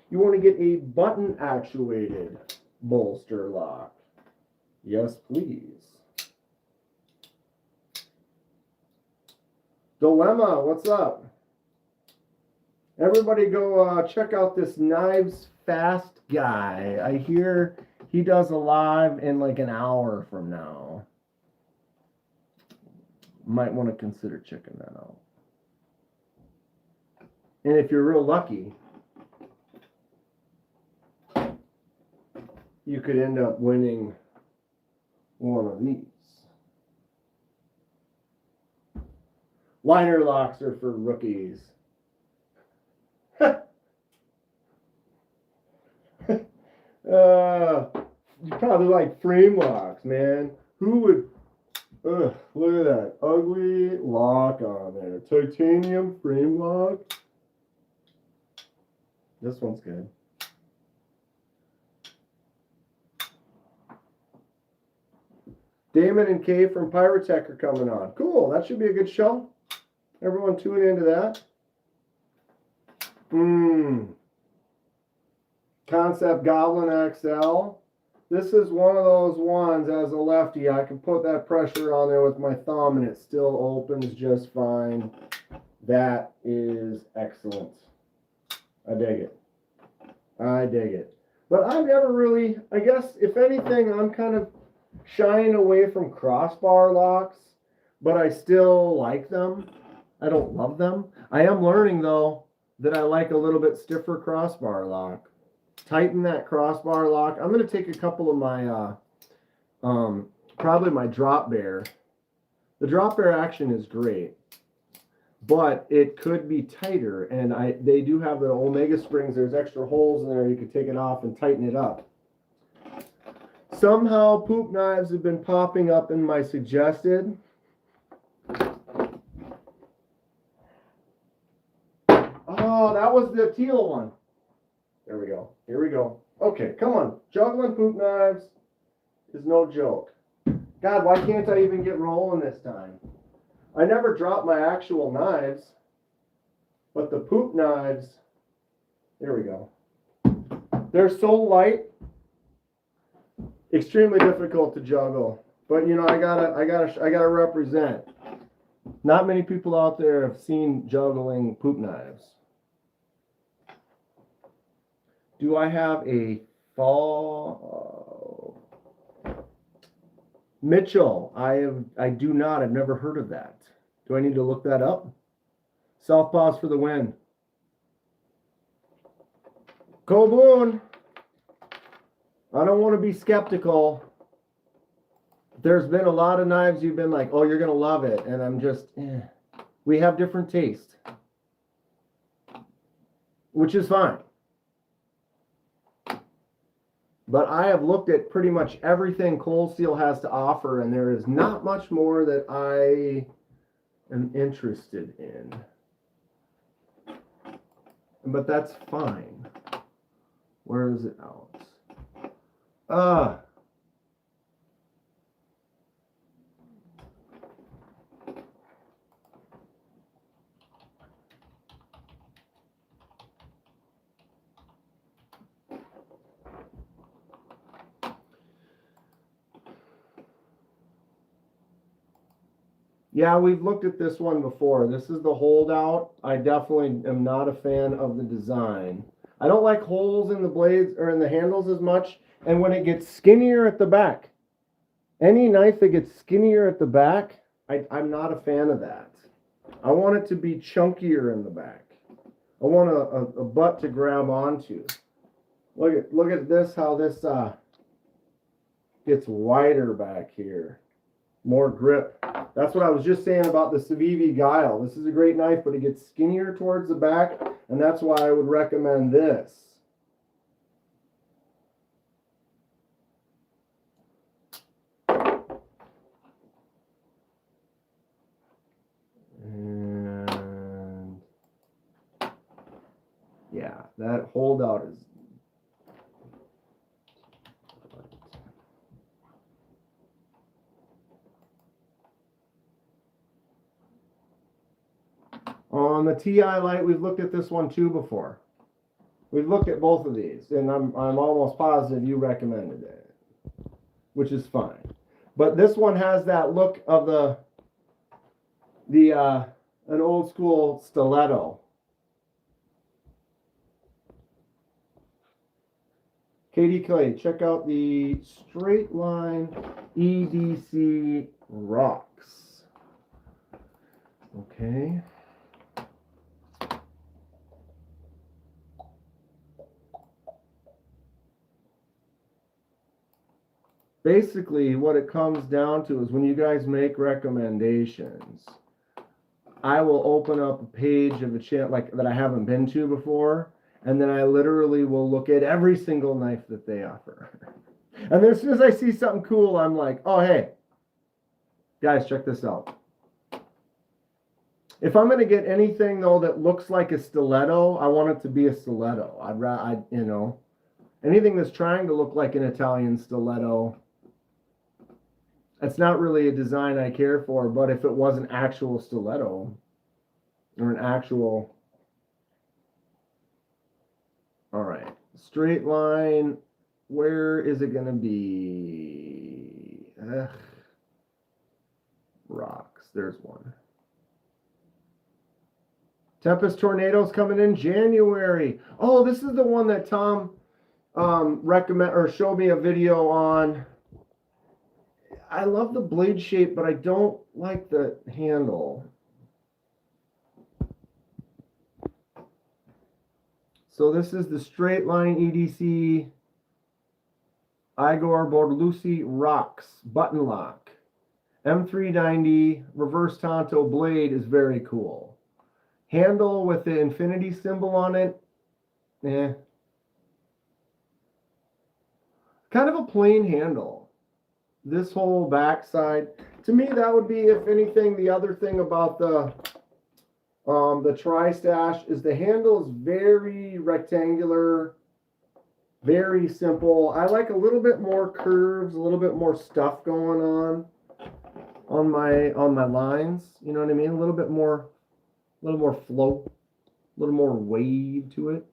You want to get a button actuated bolster lock? Yes, please. Dilemma, what's up? Everybody go check out this Knives Fast guy. I hear he does a live in like an hour from now. Might want to consider checking that out. And if you're real lucky, you could end up winning one of these. Liner locks are for rookies. You probably like frame locks, man. Who would? Look at that ugly lock on there. Titanium frame lock. This one's good. Damon and Kay from Pyrotech are coming on. Cool. That should be a good show. Everyone tune into that. Concept Goblin XL. This is one of those ones as a lefty. I can put that pressure on there with my thumb and it still opens just fine. That is excellent. I dig it. I dig it. But I've never really, I guess, if anything, I'm kind of shying away from crossbar locks, but I still like them. I don't love them. I am learning, though, that I like a little bit stiffer crossbar lock. Tighten that crossbar lock. I'm going to take a couple of my, probably my drop bear. The drop bear action is great, but it could be tighter. And they do have the Omega springs. There's extra holes in there. You could take it off and tighten it up. Somehow poop knives have been popping up in my suggested. Oh, that was the teal one. There we go. Here we go. Okay, come on. Juggling poop knives is no joke. God, why can't I even get rolling this time? I never drop my actual knives, but the poop knives, there we go. They're so light, extremely difficult to juggle. But you know, I gotta represent. Not many people out there have seen juggling poop knives. Do I have a fall? Mitchell, I do not. I've never heard of that. Do I need to look that up? Southpaws for the win. Coboon. I don't want to be skeptical. There's been a lot of knives you've been like, oh, you're going to love it. And I'm just, we have different taste. Which is fine. But I have looked at pretty much everything Cold Steel has to offer, and there is not much more that I am interested in. But that's fine. Where is it out? Yeah, we've looked at this one before. This is the holdout. I definitely am not a fan of the design. I don't like holes in the blades or in the handles as much. And when it gets skinnier at the back, any knife that gets skinnier at the back, I'm not a fan of that. I want it to be chunkier in the back. I want a butt to grab onto. Look at this, how this gets wider back here. More grip. That's what I was just saying about the Civivi Guile. This is a great knife, but it gets skinnier towards the back, and that's why I would recommend this. And yeah, that holdout is on the TI Lite. We've looked at this one too before. We've looked at both of these, and I'm almost positive you recommended it, which is fine. But this one has that look of an old school stiletto. Katie Clay, check out the Straight Line EDC Rocks. Okay. Basically, what it comes down to is when you guys make recommendations, I will open up a page of a channel like that I haven't been to before, and then I literally will look at every single knife that they offer. And then as soon as I see something cool, I'm like, oh, hey, guys, check this out. If I'm going to get anything, though, that looks like a stiletto, I want it to be a stiletto. Anything that's trying to look like an Italian stiletto, it's not really a design I care for, but if it was an actual stiletto or an actual... All right, straight line, where is it going to be? Rocks, there's one. Tempest Tornadoes coming in January. Oh, this is the one that Tom recommend or showed me a video on. I love the blade shape, but I don't like the handle. So this is the Straight Line EDC Igor Borlusi Rocks button lock. M390 reverse Tonto blade is very cool. Handle with the infinity symbol on it. Kind of a plain handle. This whole backside, to me, that would be, if anything, the other thing about the Tri-Stash is the handle is very rectangular, very simple. I like a little bit more curves, a little bit more stuff going on my lines. You know what I mean? A little more flow, a little more wave to it.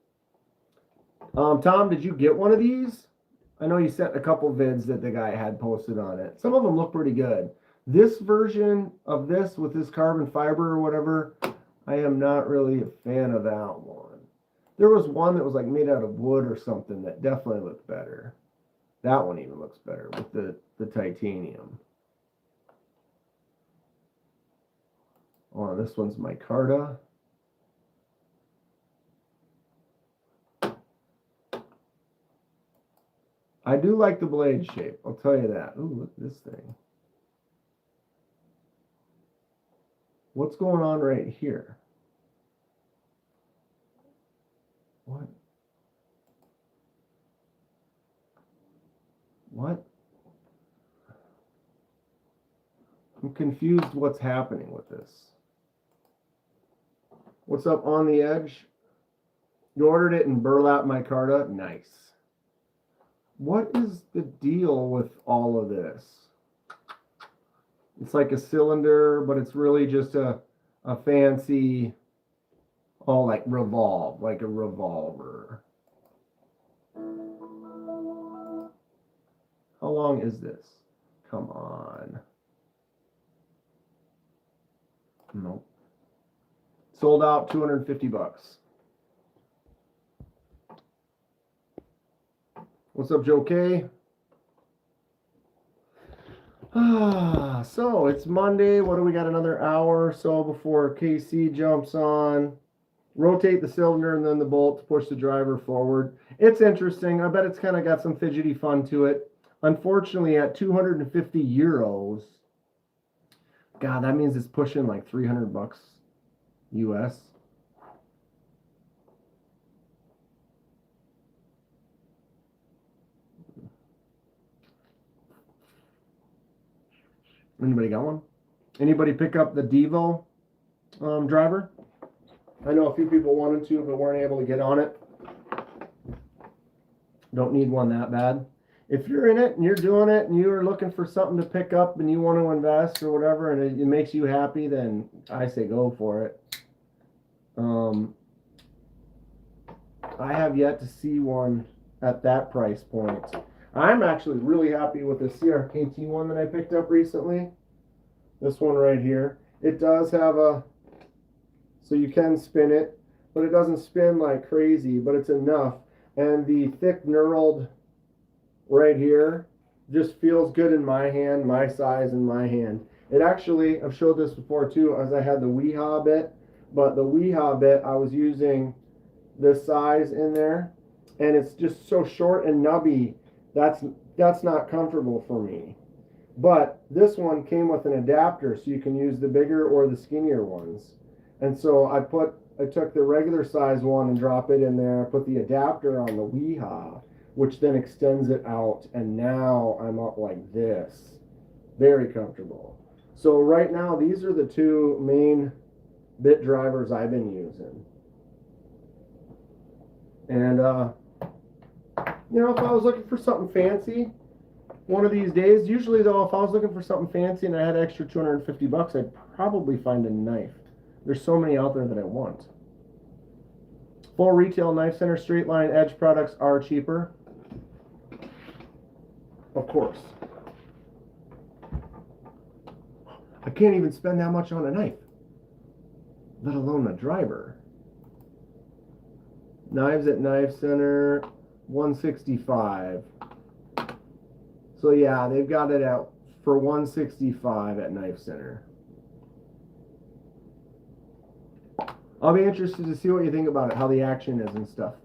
Tom, did you get one of these? I know you sent a couple vids that the guy had posted on it. Some of them look pretty good. This version of this with this carbon fiber or whatever, I am not really a fan of that one. There was one that was like made out of wood or something that definitely looked better. That one even looks better with the titanium. Oh, this one's micarta. I do like the blade shape, I'll tell you that. Ooh, look at this thing. What's going on right here? What? What? I'm confused what's happening with this. What's up on the edge? You ordered it in burlap micarta? Nice. What is the deal with all of this? It's like a cylinder, but it's really just a fancy, like revolve, like a revolver. How long is this? Come on. No. Sold out, $250. What's up, Joe K? So it's Monday. What do we got? Another hour or so before KC jumps on. Rotate the cylinder and then the bolt to push the driver forward. It's interesting. I bet it's kind of got some fidgety fun to it. Unfortunately, at 250 euros, God, that means it's pushing like $300 US. Anybody got one? Anybody pick up the Devo driver? I know a few people wanted to, but weren't able to get on it. Don't need one that bad. If you're in it and you're doing it and you're looking for something to pick up and you want to invest or whatever and it makes you happy, then I say go for it. I have yet to see one at that price point. I'm actually really happy with the CRKT one that I picked up recently. This one right here. It does have so you can spin it, but it doesn't spin like crazy, but it's enough. And the thick knurled right here just feels good in my hand, my size in my hand. It actually, I've showed this before too, as I had the Weehaw bit, but the Weehaw bit, I was using this size in there, and it's just so short and nubby. That's not comfortable for me. But this one came with an adapter, so you can use the bigger or the skinnier ones. And so I took the regular size one and drop it in there. I put the adapter on the Weehaw, which then extends it out, and now I'm up like this. Very comfortable. So right now, these are the two main bit drivers I've been using. And, you know, if I was looking for something fancy one of these days, usually though, if I was looking for something fancy and I had extra $250, I'd probably find a knife. There's so many out there that I want. Full retail knife center straight line edge products are cheaper. Of course. I can't even spend that much on a knife, let alone a driver. Knives at Knife Center, $165. So yeah, they've got it out for $165 at Knife Center. I'll be interested to see what you think about it, how the action is and stuff.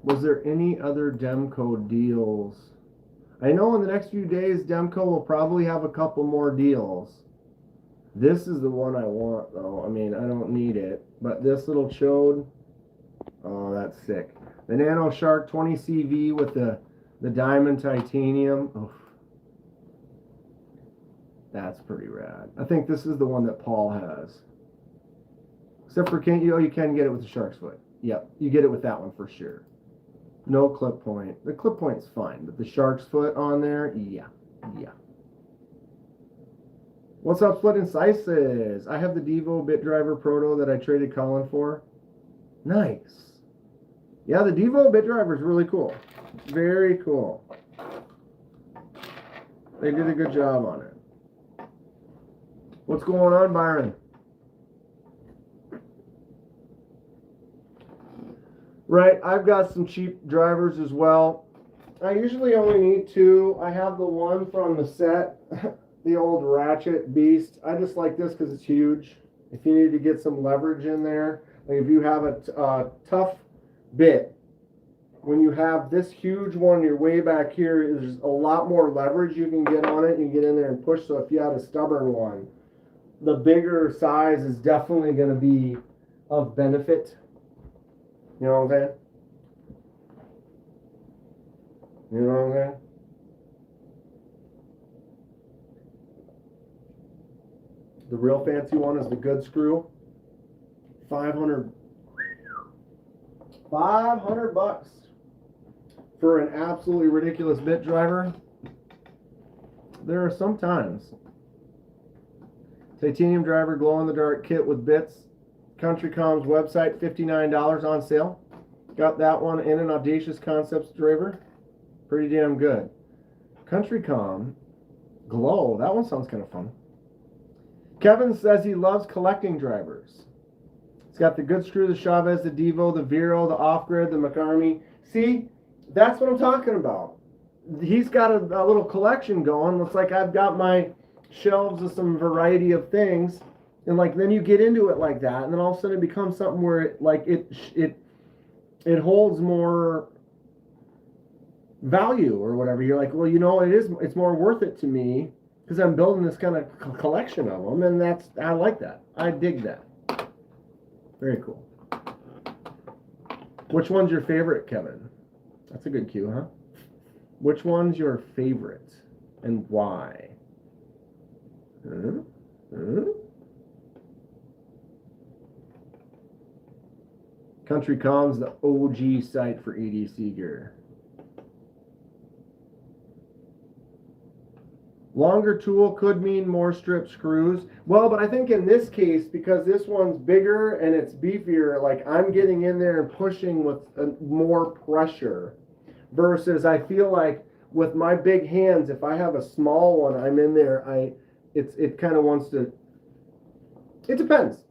Was there any other Demco deals? I know in the next few days, Demco will probably have a couple more deals. This is the one I want, though. I mean, I don't need it. But this little chode, oh, that's sick. The Nano Shark 20 CV with the diamond titanium. Oof. That's pretty rad. I think this is the one that Paul has. Except for, you can get it with the shark's foot. Yep, you get it with that one for sure. No clip point. The clip point's fine, but the shark's foot on there, yeah. What's up, Split and Slices? I have the Devo Bit Driver Proto that I traded Colin for. Nice. Yeah, the Devo Bit Driver is really cool. Very cool. They did a good job on it. What's going on, Byron? Right, I've got some cheap drivers as well. I usually only need two. I have the one from the set, the old Ratchet Beast. I just like this because it's huge. If you need to get some leverage in there, like if you have a tough bit, when you have this huge one, you're way back here, there's a lot more leverage you can get on it. You can get in there and push. So if you had a stubborn one, the bigger size is definitely going to be of benefit. You know what I'm saying? You know what I'm saying? The real fancy one is the good screw. $500 for an absolutely ridiculous bit driver. There are some times. Titanium driver, glow-in-the-dark kit with bits. CountryCom's website, $59 on sale. Got that one in an Audacious Concepts driver. Pretty damn good. Country Com. Glow. That one sounds kind of fun. Kevin says he loves collecting drivers. It's got the Good Screw, the Chavez, the Devo, the Vero, the Off-Grid, the McArmy. See, that's what I'm talking about. He's got a little collection going. Looks like I've got my shelves of some variety of things. And like then you get into it like that, and then all of a sudden it becomes something where it holds more value or whatever. You're like, well, it's more worth it to me because I'm building this kind of collection of them, and I like that. I dig that. Very cool. Which one's your favorite, Kevin? That's a good cue, huh? Which one's your favorite and why? Country Com's the OG site for EDC gear. Longer tool could mean more strip screws. Well, but I think in this case, because this one's bigger and it's beefier, like I'm getting in there and pushing with more pressure. Versus I feel like with my big hands, if I have a small one, I'm in there, it kind of wants to, it depends.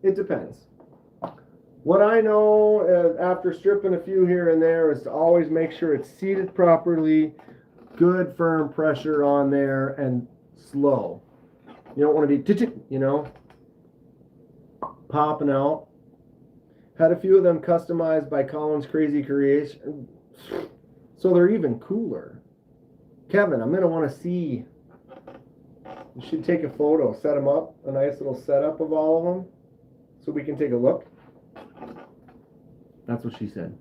What I know after stripping a few here and there is to always make sure it's seated properly, good firm pressure on there, and slow. You don't want to be, popping out. Had a few of them customized by Colin's Crazy Creation, so they're even cooler. Kevin, I'm going to want to see. You should take a photo, set them up, a nice little setup of all of them, so we can take a look. That's what she said.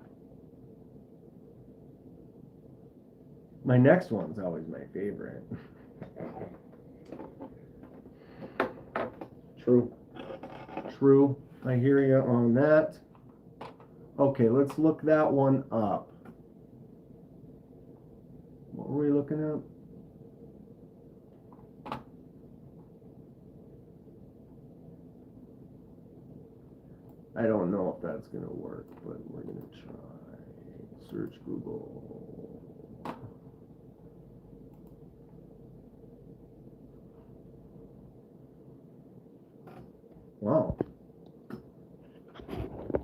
My next one's always my favorite. True. I hear you on that. Okay, let's look that one up. What were we looking at? I don't know if that's going to work, but we're going to try. Search Google. Wow.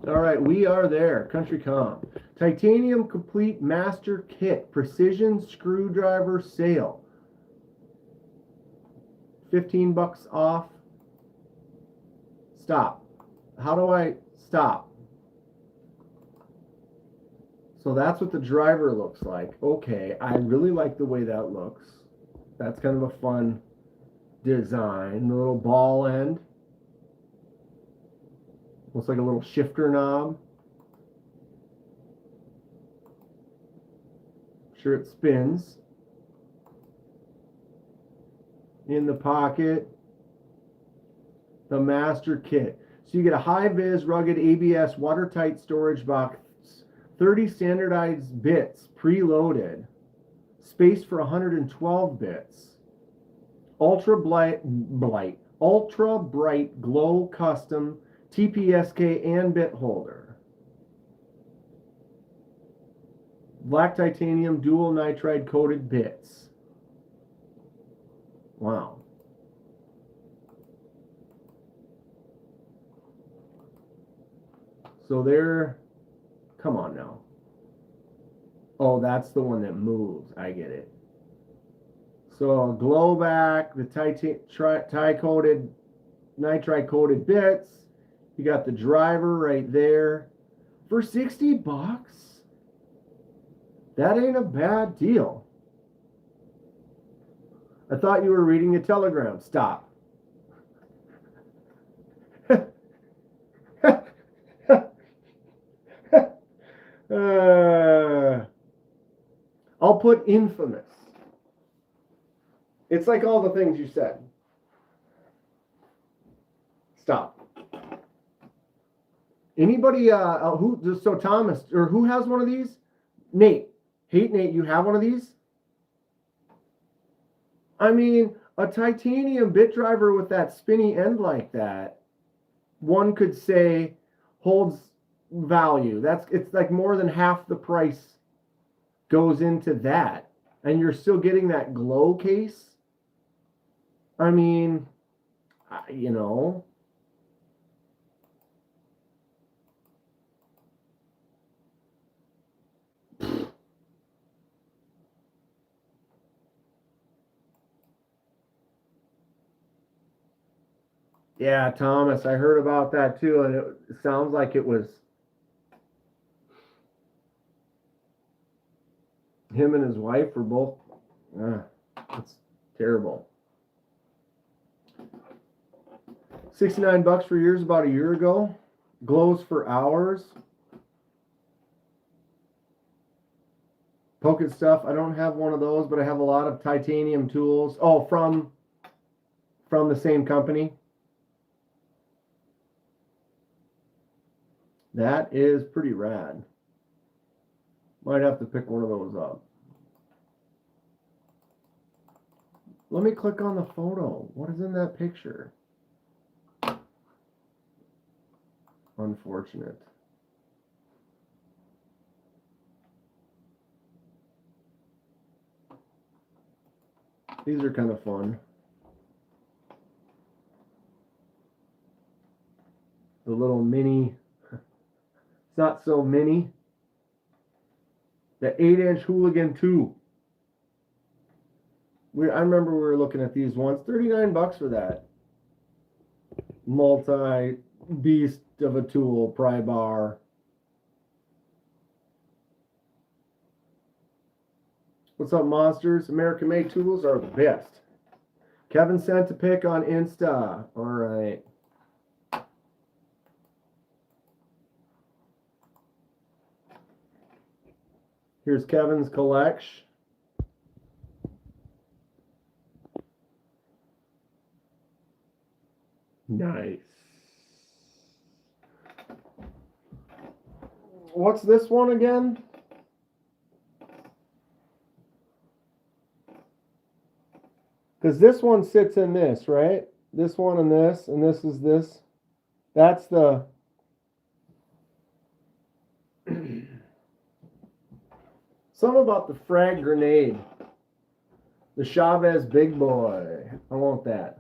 All right, we are there. Country Com. Titanium Complete Master Kit. Precision Screwdriver Sale. $15 off. Stop. How do I stop? So that's what the driver looks like. Okay, I really like the way that looks. That's kind of a fun design. The little ball end. Looks like a little shifter knob. Sure it spins. In the pocket. The master kit. So you get a high-vis, rugged ABS, watertight storage box, 30 standardized bits, preloaded, space for 112 bits, ultra bright glow custom TPSK and bit holder, black titanium dual nitride coated bits. Wow. So they're, come on now. Oh, that's the one that moves. I get it. So glow back, the tie-coated, nitride-coated bits. You got the driver right there. For $60, that ain't a bad deal. I thought you were reading a telegram. Stop. I'll put infamous. It's like all the things you said. Stop. Anybody so Thomas, or who has one of these? Nate. Hey, Nate, you have one of these? I mean, a titanium bit driver with that spinny end like that, one could say holds value. It's like more than half the price goes into that. and you're still getting that glow case. I mean, you know. Yeah, Thomas, I heard about that too, and it sounds like it was him and his wife were both. It's terrible. $69 for yours about a year ago. Glows for hours. Pocket stuff. I don't have one of those, but I have a lot of titanium tools. Oh, from the same company. That is pretty rad. Might have to pick one of those up. Let me click on the photo. What is in that picture? Unfortunate. These are kind of fun. The little mini, it's not so mini. The 8-inch Hooligan 2. I remember we were looking at these once. $39 for that. Multi-beast of a tool, pry bar. What's up, monsters? American-made tools are the best. Kevin sent a pic on Insta. All right. Here's Kevin's collection. Nice. What's this one again? Because this one sits in this, right? This one and this is this. That's the... Something about the frag grenade. The Chavez big boy. I want that.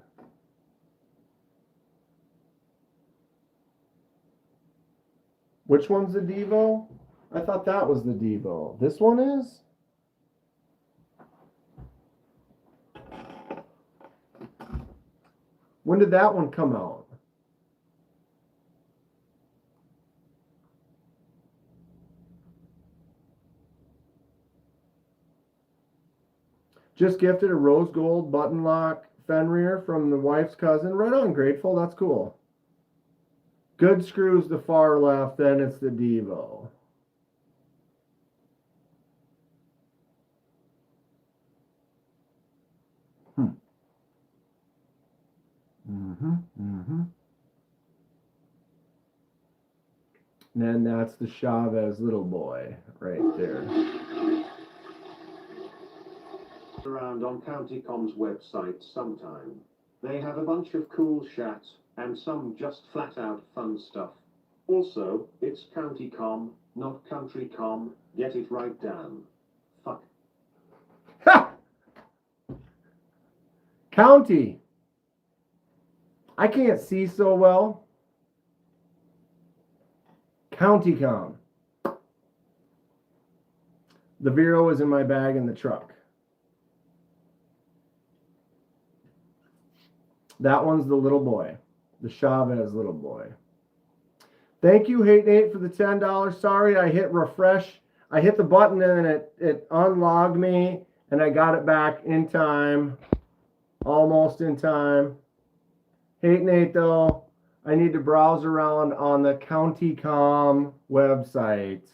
Which one's the Devo? I thought that was the Devo. This one is? When did that one come out? Just gifted a rose gold button lock Fenrir from the wife's cousin. Right on, Grateful. That's cool. Good screws the far left, then it's the Devo. And then that's the Chavez little boy right there. Around on CountyCom's website sometime. They have a bunch of cool chat and some just flat out fun stuff. Also, it's CountyCom, not CountryCom. Get it right, Dan. Fuck. Ha! County. I can't see so well. CountyCom. The Vero is in my bag in the truck. That one's the little boy. The Chavez little boy. Thank you, Hate Nate, for the $10. Sorry, I hit refresh. I hit the button and it unlogged me, and I got it back in time. Almost in time. Hate Nate, though, I need to browse around on the CountyCom website.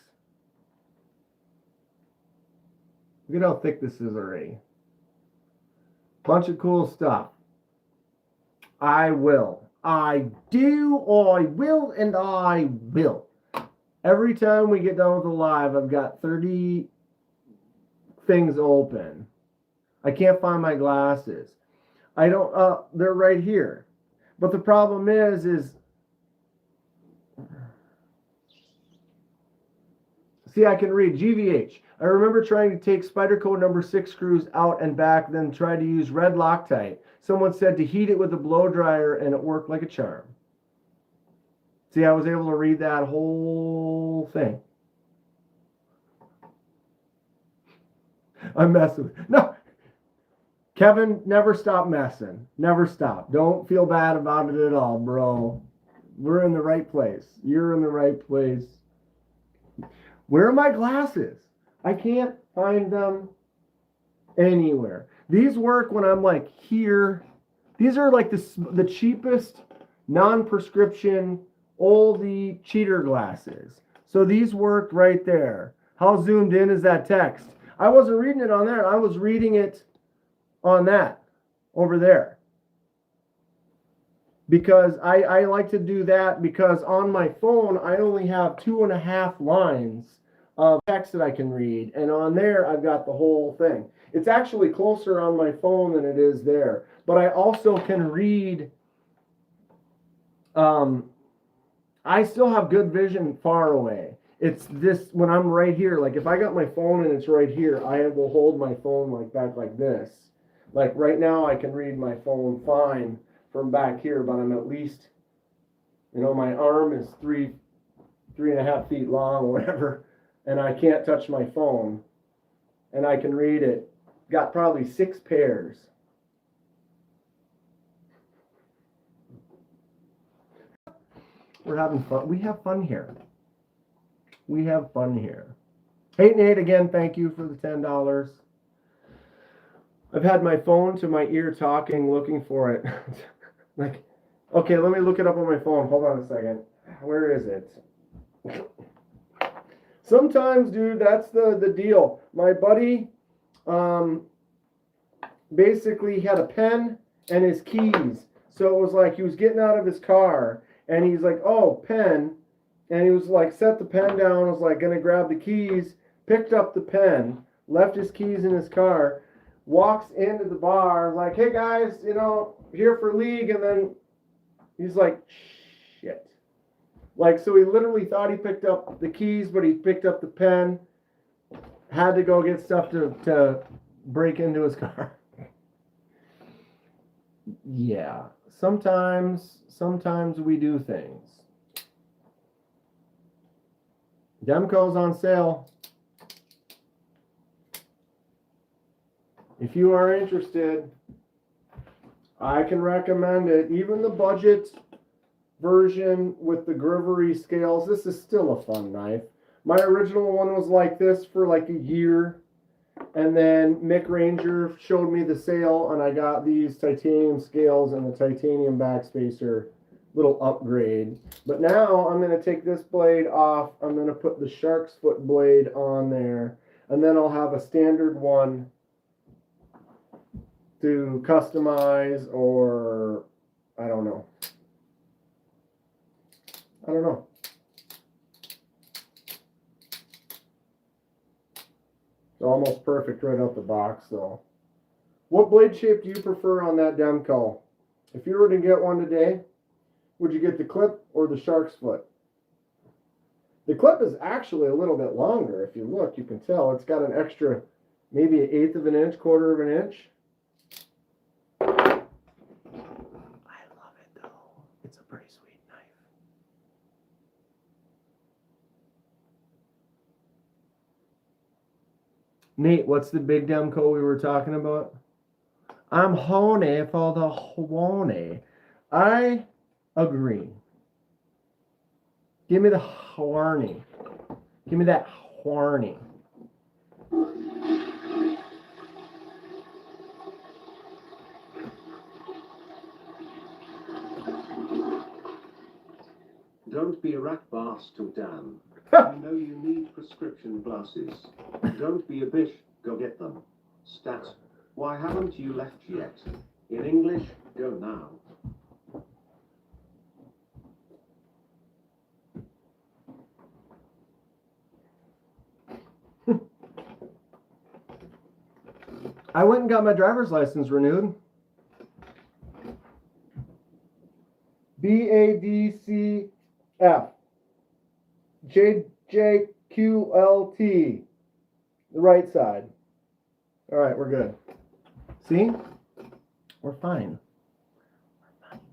Look at how thick this is already. Bunch of cool stuff. I will. I do. I will. And I will. Every time we get done with the live, I've got 30 things open. I can't find my glasses. I don't. They're right here. But the problem is see, I can read GVH. I remember trying to take Spyderco number 6 screws out and back, then tried to use red Loctite. Someone said to heat it with a blow dryer, and it worked like a charm. See, I was able to read that whole thing. I'm messing with no. Kevin, never stop messing. Never stop. Don't feel bad about it at all, bro. We're in the right place. You're in the right place. Where are my glasses? I can't find them anywhere. These work when I'm like here. These are like the cheapest non-prescription oldie cheater glasses. So these work right there. How zoomed in is that text? I wasn't reading it on there. I was reading it on that over there. Because I like to do that because on my phone, I only have 2.5 lines of text that I can read. And on there, I've got the whole thing. It's actually closer on my phone than it is there. But I also can read. I still have good vision far away. It's this, when I'm right here, like if I got my phone and it's right here, I will hold my phone like back like this. Like right now, I can read my phone fine from back here, but I'm at least, my arm is 3.5 feet long or whatever, and I can't touch my phone, and I can read it. Got probably 6 pairs. We're having fun. We have fun here. We have fun here. Hey, Nate, again, thank you for the $10. I've had my phone to my ear talking, looking for it. Like, okay, let me look it up on my phone. Hold on a second. Where is it? Sometimes, dude, that's the deal. My buddy basically had a pen and his keys. So it was like he was getting out of his car and he's like, oh, pen. And he was like, set the pen down, was like, gonna grab the keys, picked up the pen, left his keys in his car, walks into the bar, like, hey guys, here for league, and then he's like, shit. Like, so he literally thought he picked up the keys, but he picked up the pen, had to go get stuff to break into his car. Yeah, sometimes we do things. Demco's on sale. If you are interested, I can recommend it. Even the budget version with the Grivery scales, this is still a fun knife. My original one was like this for like a year. And then Mick Ranger showed me the sale and I got these titanium scales and the titanium backspacer little upgrade. But now I'm going to take this blade off. I'm going to put the shark's foot blade on there. And then I'll have a standard one to customize, or I don't know. It's almost perfect right out the box though. What blade shape do you prefer on that Demco? If you were to get one today, would you get the clip or the shark's foot? The clip is actually a little bit longer. If you look, you can tell it's got an extra, maybe 1/8 of an inch, 1/4 of an inch. I love it though. It's a pretty sweet knife. Nate, what's the big Demco we were talking about? I'm horny for the horny. I agree. Give me the horny. Give me that horny. Don't be a rat bass to Dan. You know you need prescription glasses. Don't be a bish, go get them. Stat, why haven't you left yet? In English, go now. I went and got my driver's license renewed. BADCF JJQLT The right side. All right, we're good. See? We're fine.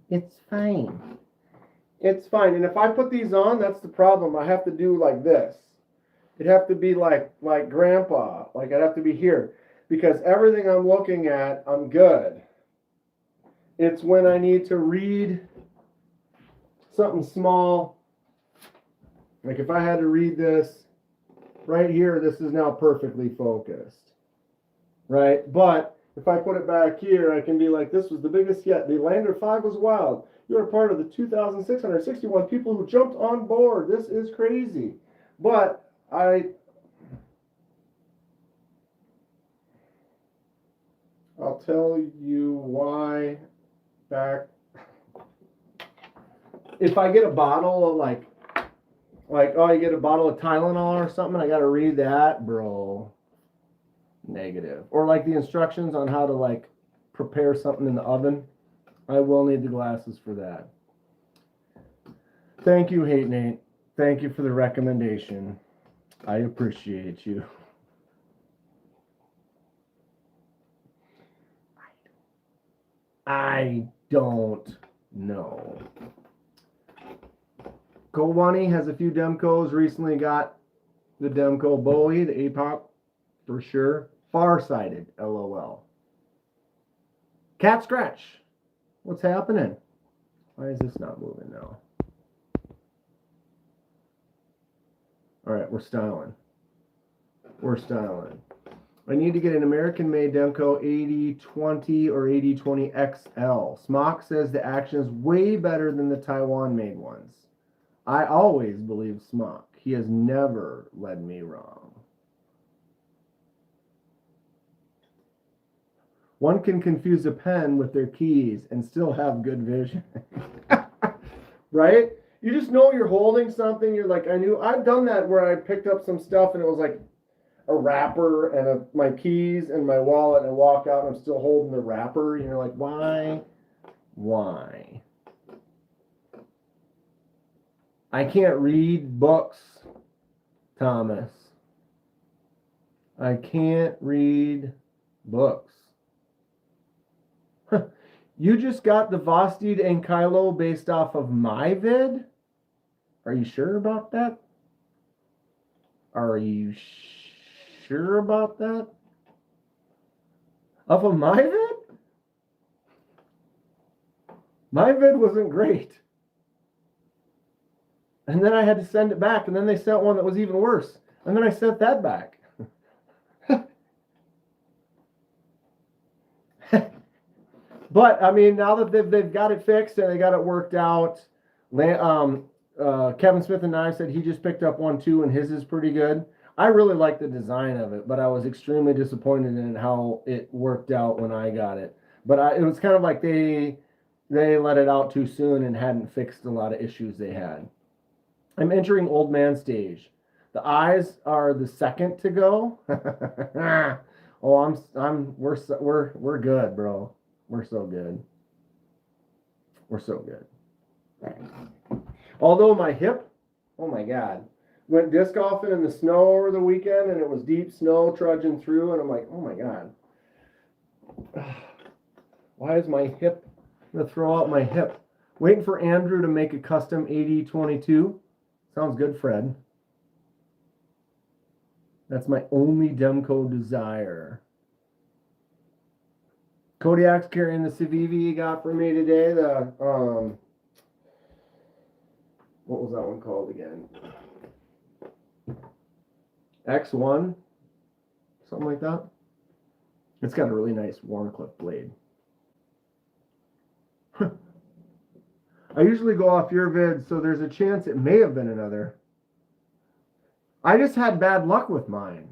It's fine. It's fine. And if I put these on, that's the problem. I have to do like this. It'd have to be like grandpa. Like I'd have to be here. Because everything I'm looking at, I'm good. It's when I need to read something small. Like if I had to read this right here, this is now perfectly focused. Right? But if I put it back here, I can be like, this was the biggest yet. The Lander 5 was wild. You are part of the 2,661 people who jumped on board. This is crazy. But I'll tell you why back. If I get a bottle of like, oh, you get a bottle of Tylenol or something, I got to read that, bro. Negative. Or like the instructions on how to like prepare something in the oven. I will need the glasses for that. Thank you, Hate Nate. Thank you for the recommendation. I appreciate you. I don't know. Kowani has a few Demcos. Recently got the Demco Bowie, the APOC for sure. Farsighted, LOL. Cat Scratch. What's happening? Why is this not moving now? All right, we're styling. We're styling. I need to get an American-made Demco 8020 or 8020 XL. Smock says the action is way better than the Taiwan-made ones. I always believe Smock. He has never led me wrong. One can confuse a pen with their keys and still have good vision. Right? You just know you're holding something. You're like, I've done that where I picked up some stuff and it was like a wrapper and my keys and my wallet, and I walk out and I'm still holding the wrapper. And you're like, why? Why? I can't read books, Thomas. I can't read books. You just got the Vosted and Kylo based off of my vid? Are you sure about that? Are you sure about that? Off of my vid? My vid wasn't great. And then I had to send it back, and then they sent one that was even worse. And then I sent that back. But, I mean, now that they've got it fixed and they got it worked out, Kevin Smith and I said he just picked up one too, and his is pretty good. I really like the design of it, but I was extremely disappointed in how it worked out when I got it. But it was kind of like they let it out too soon and hadn't fixed a lot of issues they had. I'm entering old man stage. The eyes are the second to go. Oh, we're good, bro. We're so good. We're so good. Although my hip, oh my God, went disc golfing in the snow over the weekend, and it was deep snow trudging through, and I'm like, oh my God. Why is my hip? I'm going to throw out my hip. Waiting for Andrew to make a custom 8022. Sounds good, Fred. That's my only Demco desire. Kodiak's carrying the Civivi he got for me today. The what was that one called again? X1, something like that. It's got a really nice Warncliffe blade. I usually go off your vid, so there's a chance it may have been another. I just had bad luck with mine.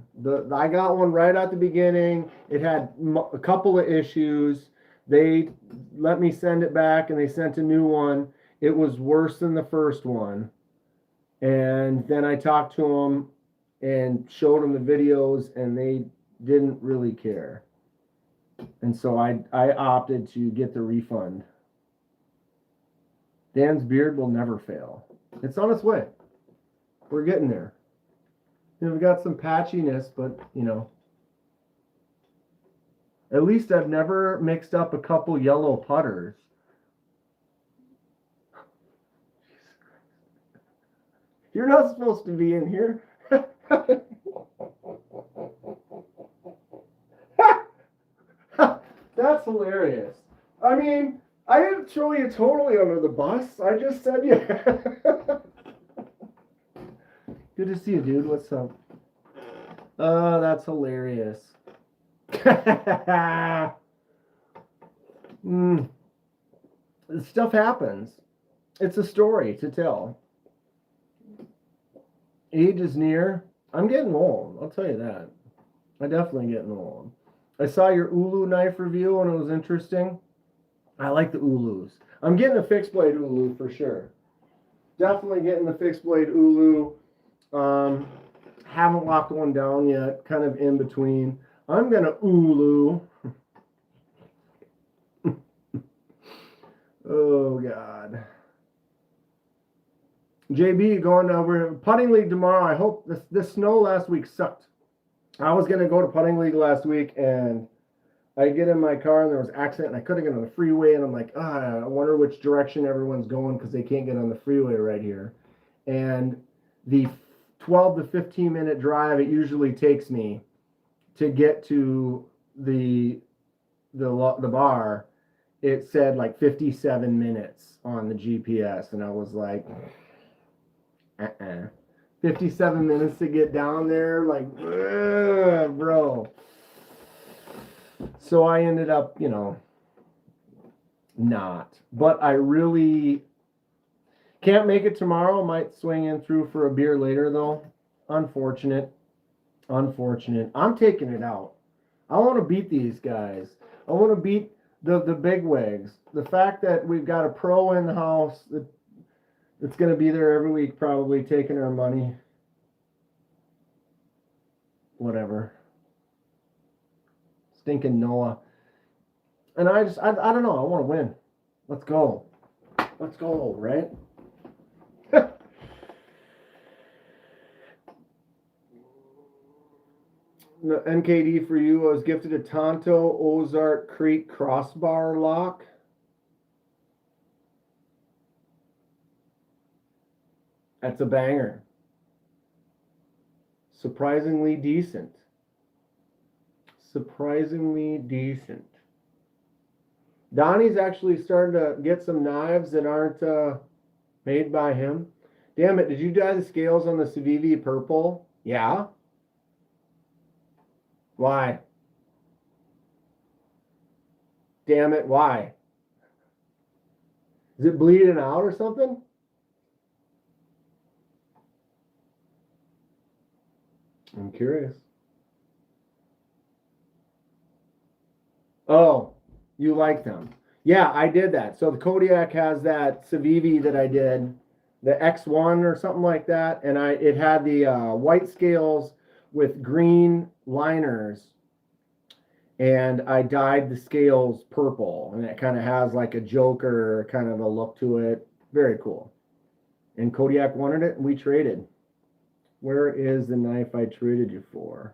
I got one right at the beginning. It had a couple of issues. They let me send it back, and they sent a new one. It was worse than the first one. And then I talked to them and showed them the videos, and they didn't really care. And so I opted to get the refund. Dan's beard will never fail. It's on its way. We're getting there. We've got some patchiness, but, you know. At least I've never mixed up a couple yellow putters. You're not supposed to be in here. That's hilarious. I mean, I didn't throw you totally under the bus. I just said yeah. Good to see you, dude. What's up? Oh, that's hilarious. Stuff happens. It's a story to tell. Age is near. I'm getting old. I'll tell you that. I'm definitely getting old. I saw your Ulu knife review and it was interesting. I like the Ulus. I'm getting a fixed blade Ulu for sure. Definitely getting the fixed blade Ulu. Haven't locked one down yet. Kind of in between. I'm gonna Ulu. Oh God. JB going over putting league tomorrow. I hope this snow last week sucked. I was gonna go to putting league last week and I get in my car and there was an accident and I couldn't get on the freeway and I'm like, I wonder which direction everyone's going because they can't get on the freeway right here. And the 12 to 15 minute drive it usually takes me to get to the bar, it said like 57 minutes on the GPS and I was like 57 minutes to get down there, like bro. So I ended up, you know, not. But I really can't make it tomorrow. Might swing in through for a beer later though. Unfortunate. I'm taking it out. I want to beat these guys. I want to beat the big wigs. The fact that we've got a pro in the house that's going to be there every week probably taking our money. Whatever. Stinking Noah. And I don't know. I want to win. Let's go. Let's go, right? The NKD for you, I was gifted a Tonto Ozark Creek crossbar lock. That's a banger. Surprisingly decent. Surprisingly decent. Donnie's actually starting to get some knives that aren't made by him. Damn it, did you dye the scales on the Civivi purple? Yeah. Why? Damn it, why? Is it bleeding out or something? I'm curious. Oh, you like them. Yeah, I did that. So the Kodiak has that Civivi that I did, the X1 or something like that, and it had the white scales with green liners, and I dyed the scales purple, and it kind of has like a Joker kind of a look to it. Very cool. And Kodiak wanted it, and we traded. Where is the knife I traded you for?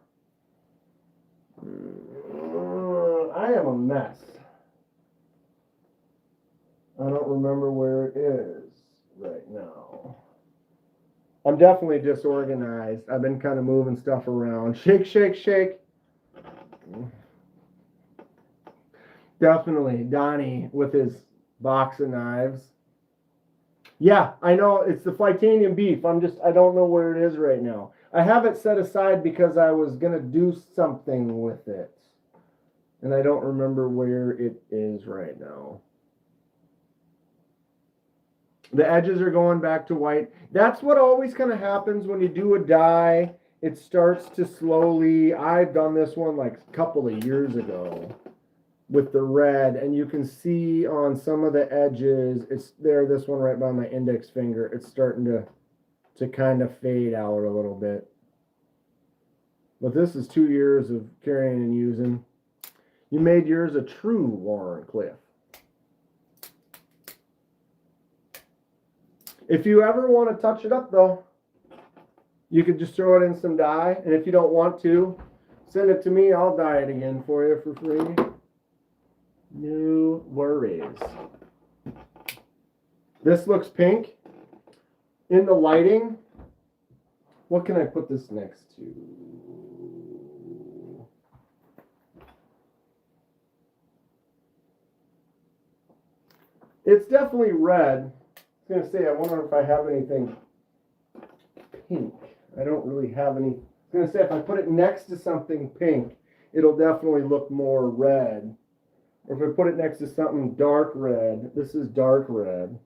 I am a mess. I don't remember where it is right now. I'm definitely disorganized. I've been kind of moving stuff around. Shake, shake, shake. Definitely Donnie with his box of knives. Yeah, I know it's the Flytanium beef. I don't know where it is right now. I have it set aside because I was going to do something with it. And I don't remember where it is right now. The edges are going back to white. That's what always kind of happens when you do a dye. It starts to slowly, I've done this one like a couple of years ago with the red, and you can see on some of the edges, it's there, this one right by my index finger, it's starting to kind of fade out a little bit. But this is 2 years of carrying and using. You made yours a true Warren Cliff. If you ever want to touch it up though, You could just throw it in some dye, and if you don't want to, send it to me. I'll dye it again for you for free. No worries. This looks pink. In the lighting, what can I put this next to? It's definitely red. I was going to say, I wonder if I have anything pink. I don't really have any. I was going to say, if I put it next to something pink, it'll definitely look more red. Or if I put it next to something dark red, this is dark red.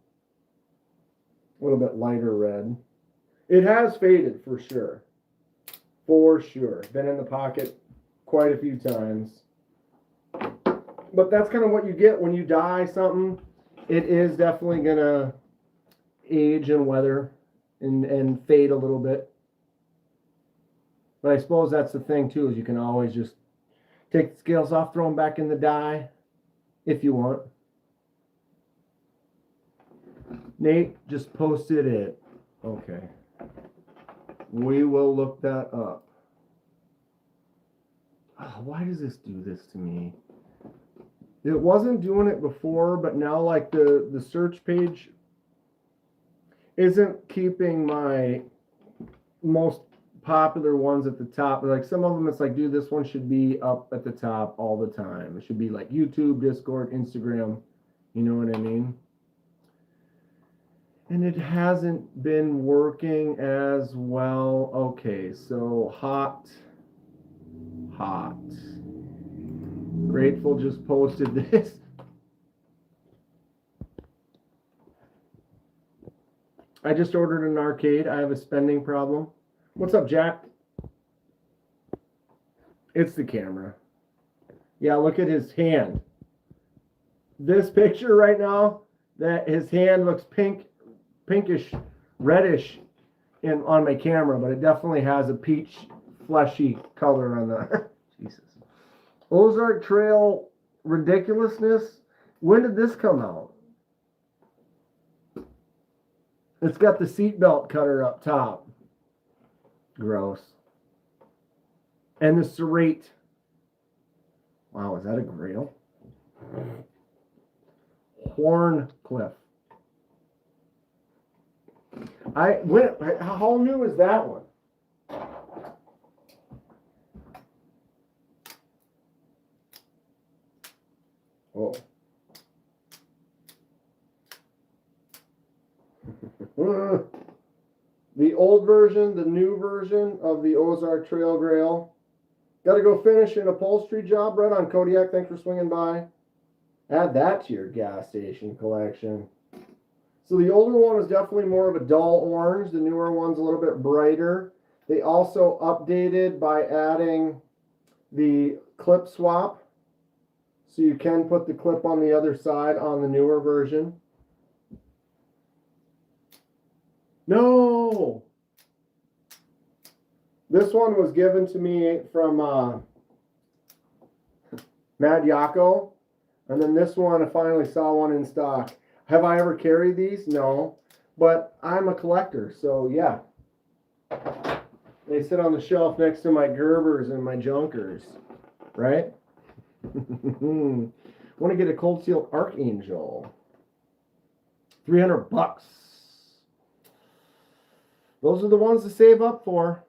A little bit lighter red. It has faded for sure. For sure. Been in the pocket quite a few times. But that's kind of what you get when you dye something. It is definitely going to age and weather and fade a little bit. But I suppose that's the thing too, is you can always just take the scales off, throw them back in the dye if you want. Nate just posted it. Okay. We will look that up. Oh, why does this do this to me? It wasn't doing it before, but now like the search page isn't keeping my most popular ones at the top. Like some of them, it's like, dude, this one should be up at the top all the time. It should be like YouTube, Discord, Instagram. You know what I mean? And it hasn't been working as well. Okay, so hot. Grateful just posted this. I just ordered an arcade. I have a spending problem. What's up, Jack? It's the camera. Yeah, look at his hand. This picture right now, that his hand looks pinkish, reddish on my camera, but it definitely has a peach fleshy color on the Jesus. Ozark Trail Ridiculousness. When did this come out? It's got the seatbelt cutter up top. Gross. And the serrate. Wow, is that a grail? Horncliffe. How new is that one? Oh. The old version, the new version of the Ozark Trail Grail. Got to go finish an upholstery job right on Kodiak. Thanks for swinging by. Add that to your gas station collection. So the older one is definitely more of a dull orange. The newer one's a little bit brighter. They also updated by adding the clip swap. So you can put the clip on the other side on the newer version. No! This one was given to me from Mad Yako. And then this one, I finally saw one in stock. Have I ever carried these? No. But I'm a collector, so yeah. They sit on the shelf next to my Gerbers and my Junkers. Right? Want to get a Cold Steel Archangel. $300. Those are the ones to save up for.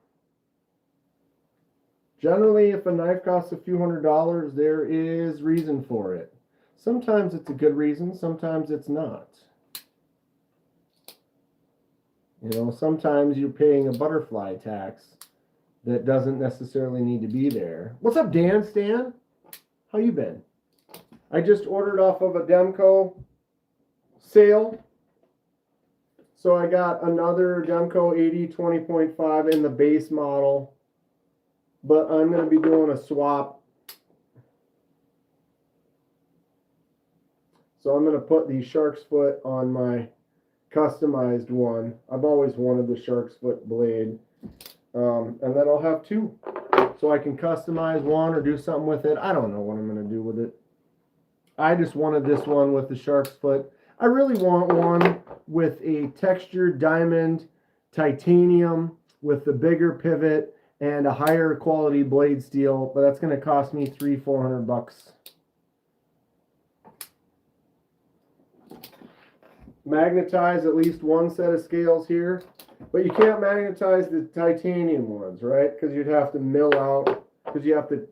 Generally, if a knife costs a few $100s, there is reason for it. Sometimes it's a good reason, sometimes it's not. You know, sometimes you're paying a butterfly tax that doesn't necessarily need to be there. What's up, Dan Stan? How you been? I just ordered off of a Demco sale. So I got another Demco 80 20.5 in the base model. But I'm going to be doing a swap. So I'm going to put the shark's foot on my customized one. I've always wanted the shark's foot blade. And then I'll have two. So I can customize one or do something with it. I don't know what I'm going to do with it. I just wanted this one with the shark's foot. I really want one with a textured diamond titanium with the bigger pivot and a higher quality blade steel, but that's going to cost me $300-400. Magnetize at least one set of scales here, but you can't magnetize the titanium ones, right? Because you'd have to mill out, because you have to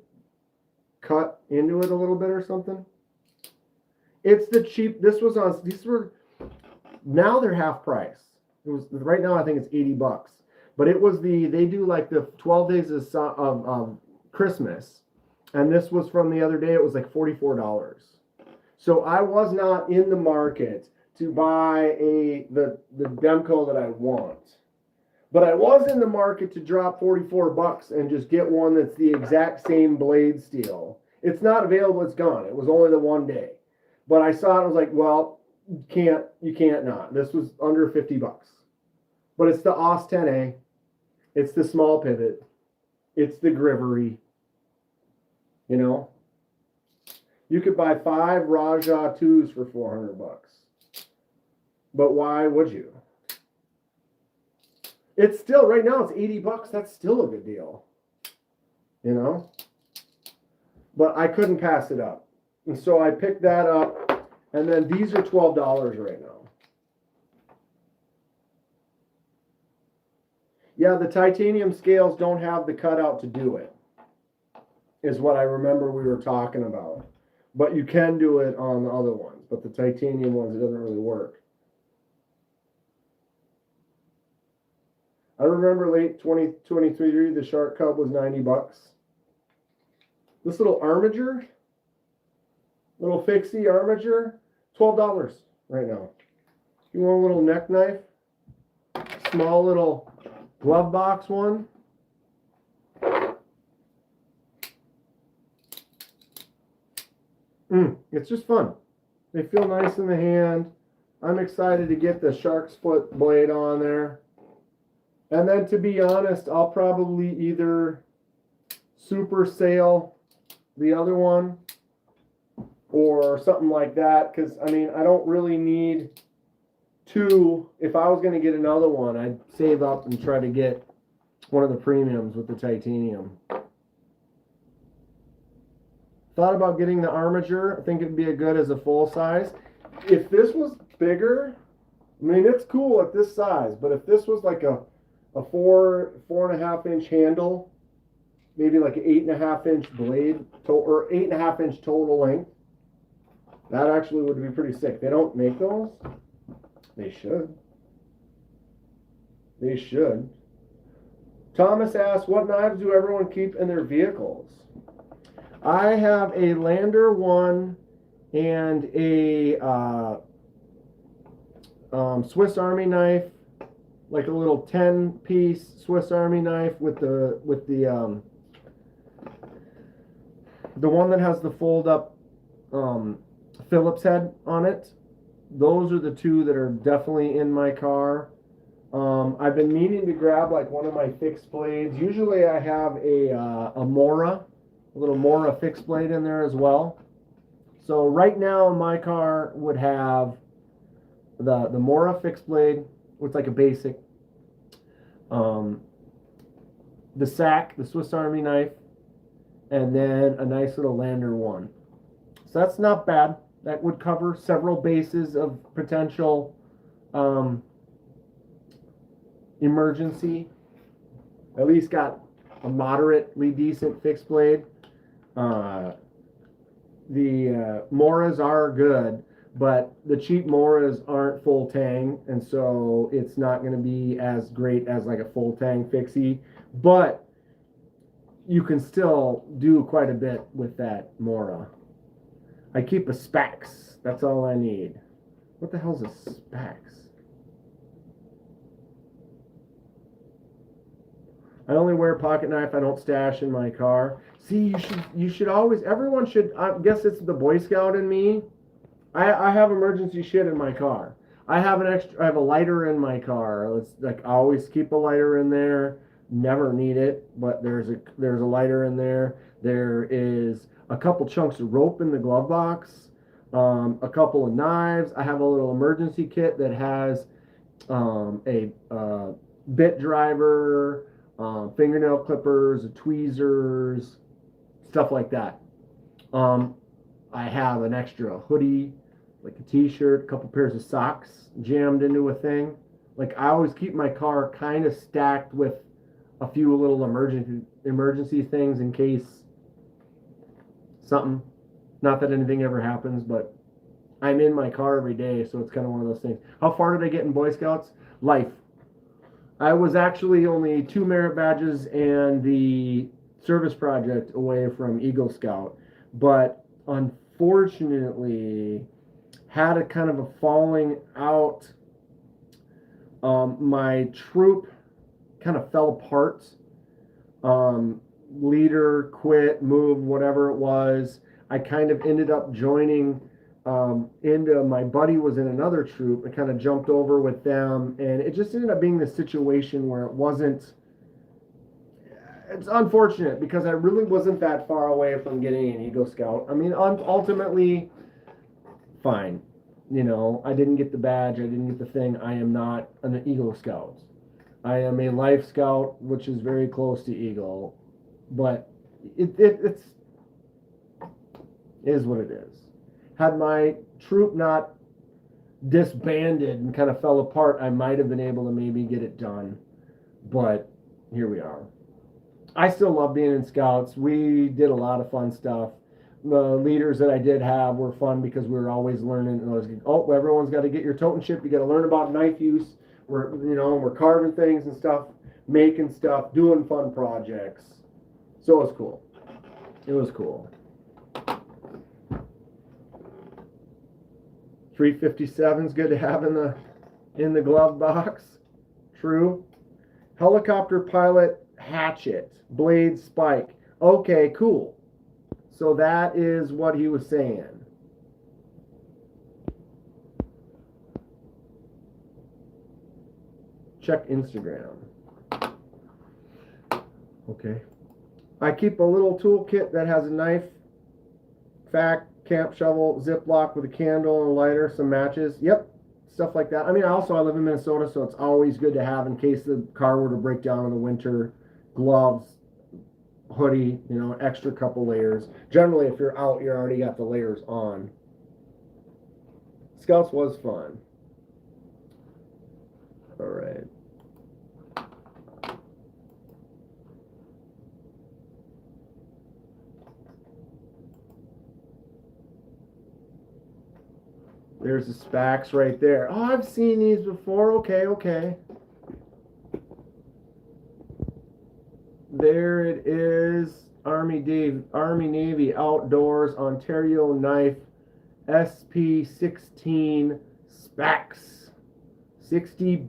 cut into it a little bit or something. It's the cheap. These were, now they're half price. It was right now I think it's $80, but it was they do like the 12 days of Christmas, and this was from the other day. It was like $44. So I was not in the market to buy the Demco that I want. But I was in the market to drop $44 and just get one that's the exact same blade steel. It's not available, it's gone. It was only the one day. But I saw it, I was like, well, you can't not. This was under $50. But it's the AUS 10A. It's the small pivot. It's the Grivery. You know? You could buy 5 Raja 2s for $400. But why would you? It's still, right now it's $80. That's still a good deal. You know? But I couldn't pass it up. And so I picked that up. And then these are $12 right now. Yeah, the titanium scales don't have the cutout to do it. Is what I remember we were talking about. But you can do it on the other ones. But the titanium ones, it doesn't really work. I remember late 2023, the Shark Cub was $90. This little armature, little fixie armature, $12 right now. You want a little neck knife, small little glove box one. It's just fun. They feel nice in the hand. I'm excited to get the shark's foot blade on there. And then, to be honest, I'll probably either super sale the other one or something like that. Because, I mean, I don't really need 2. If I was going to get another one, I'd save up and try to get one of the premiums with the titanium. Thought about getting the armature. I think it'd be a good as a full size. If this was bigger, I mean, it's cool at this size. But if this was like a 4.5 inch handle, maybe like an 8.5 inch blade, or 8.5 inch total length, that actually would be pretty sick. They don't make those. They should. They should. Thomas asks, what knives do everyone keep in their vehicles? I have a Lander 1 and a Swiss Army knife, like a little 10-piece Swiss Army knife with the one that has the fold-up Phillips head on it. Those are the 2 that are definitely in my car. I've been meaning to grab like one of my fixed blades. Usually I have a Mora, a little Mora fixed blade in there as well. So right now my car would have the Mora fixed blade, which is like a basic. The sack, the Swiss Army knife, and then a nice little Lander 1. So that's not bad. That would cover several bases of potential emergency. At least got a moderately decent fixed blade. The Moras are good, but the cheap Moras aren't full tang, and so it's not going to be as great as like a full tang fixie. But you can still do quite a bit with that Mora. I keep a Spax. That's all I need. What the hell's a Spax? I only wear a pocket knife. I don't stash in my car. See, you should always, everyone should, I guess it's the Boy Scout in me. I have emergency shit in my car. I have a lighter in my car. I always keep a lighter in there. Never need it, but there's a lighter in there. There is a couple chunks of rope in the glove box, a couple of knives. I have a little emergency kit that has a bit driver, fingernail clippers, tweezers, stuff like that. I have an extra hoodie, like a t-shirt, a couple pairs of socks jammed into a thing. Like I always keep my car kind of stacked with a few little emergency things in case something. Not that anything ever happens, but I'm in my car every day, so it's kind of one of those things. How far did I get in Boy Scouts? Life. I was actually only 2 merit badges and the service project away from Eagle Scout, but unfortunately had a kind of a falling out. My troop kind of fell apart. Leader quit, moved, whatever it was. I kind of ended up joining into my buddy was in another troop. I kind of jumped over with them, and it just ended up being this situation where it wasn't. It's unfortunate because I really wasn't that far away from getting an Eagle Scout. I mean, ultimately, fine. You know, I didn't get the badge. I didn't get the thing. I am not an Eagle Scout. I am a Life Scout, which is very close to Eagle, but it is what it is. Had my troop not disbanded and kind of fell apart, I might have been able to maybe get it done. But here we are. I still love being in Scouts. We did a lot of fun stuff. The leaders that I did have were fun because we were always learning. Oh, everyone's got to get your totem chip. You got to learn about knife use. We're carving things and stuff, making stuff, doing fun projects. So it was cool. It was cool. 357 is good to have in the glove box. True. Helicopter pilot hatchet, blade spike. Okay, cool. So that is what he was saying. Check Instagram. Okay. I keep a little toolkit that has a knife, fact, camp shovel, Ziploc with a candle and a lighter, some matches. Yep, stuff like that. I mean, I live in Minnesota, so it's always good to have in case the car were to break down in the winter. Gloves, hoodie, extra couple layers. Generally, if you're out, you already got the layers on. Scouts was fun. All right. There's the SPACs right there. Oh, I've seen these before. Okay. There it is. Army Navy Outdoors Ontario Knife SP16 SPACs. $60.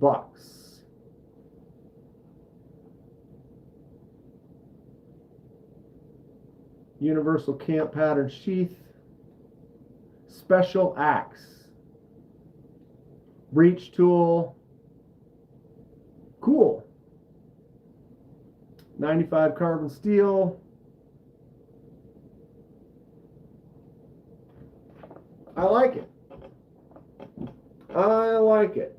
Universal Camp Pattern Sheath. Special Axe. Breach tool. Cool. 95 carbon steel. I like it. I like it.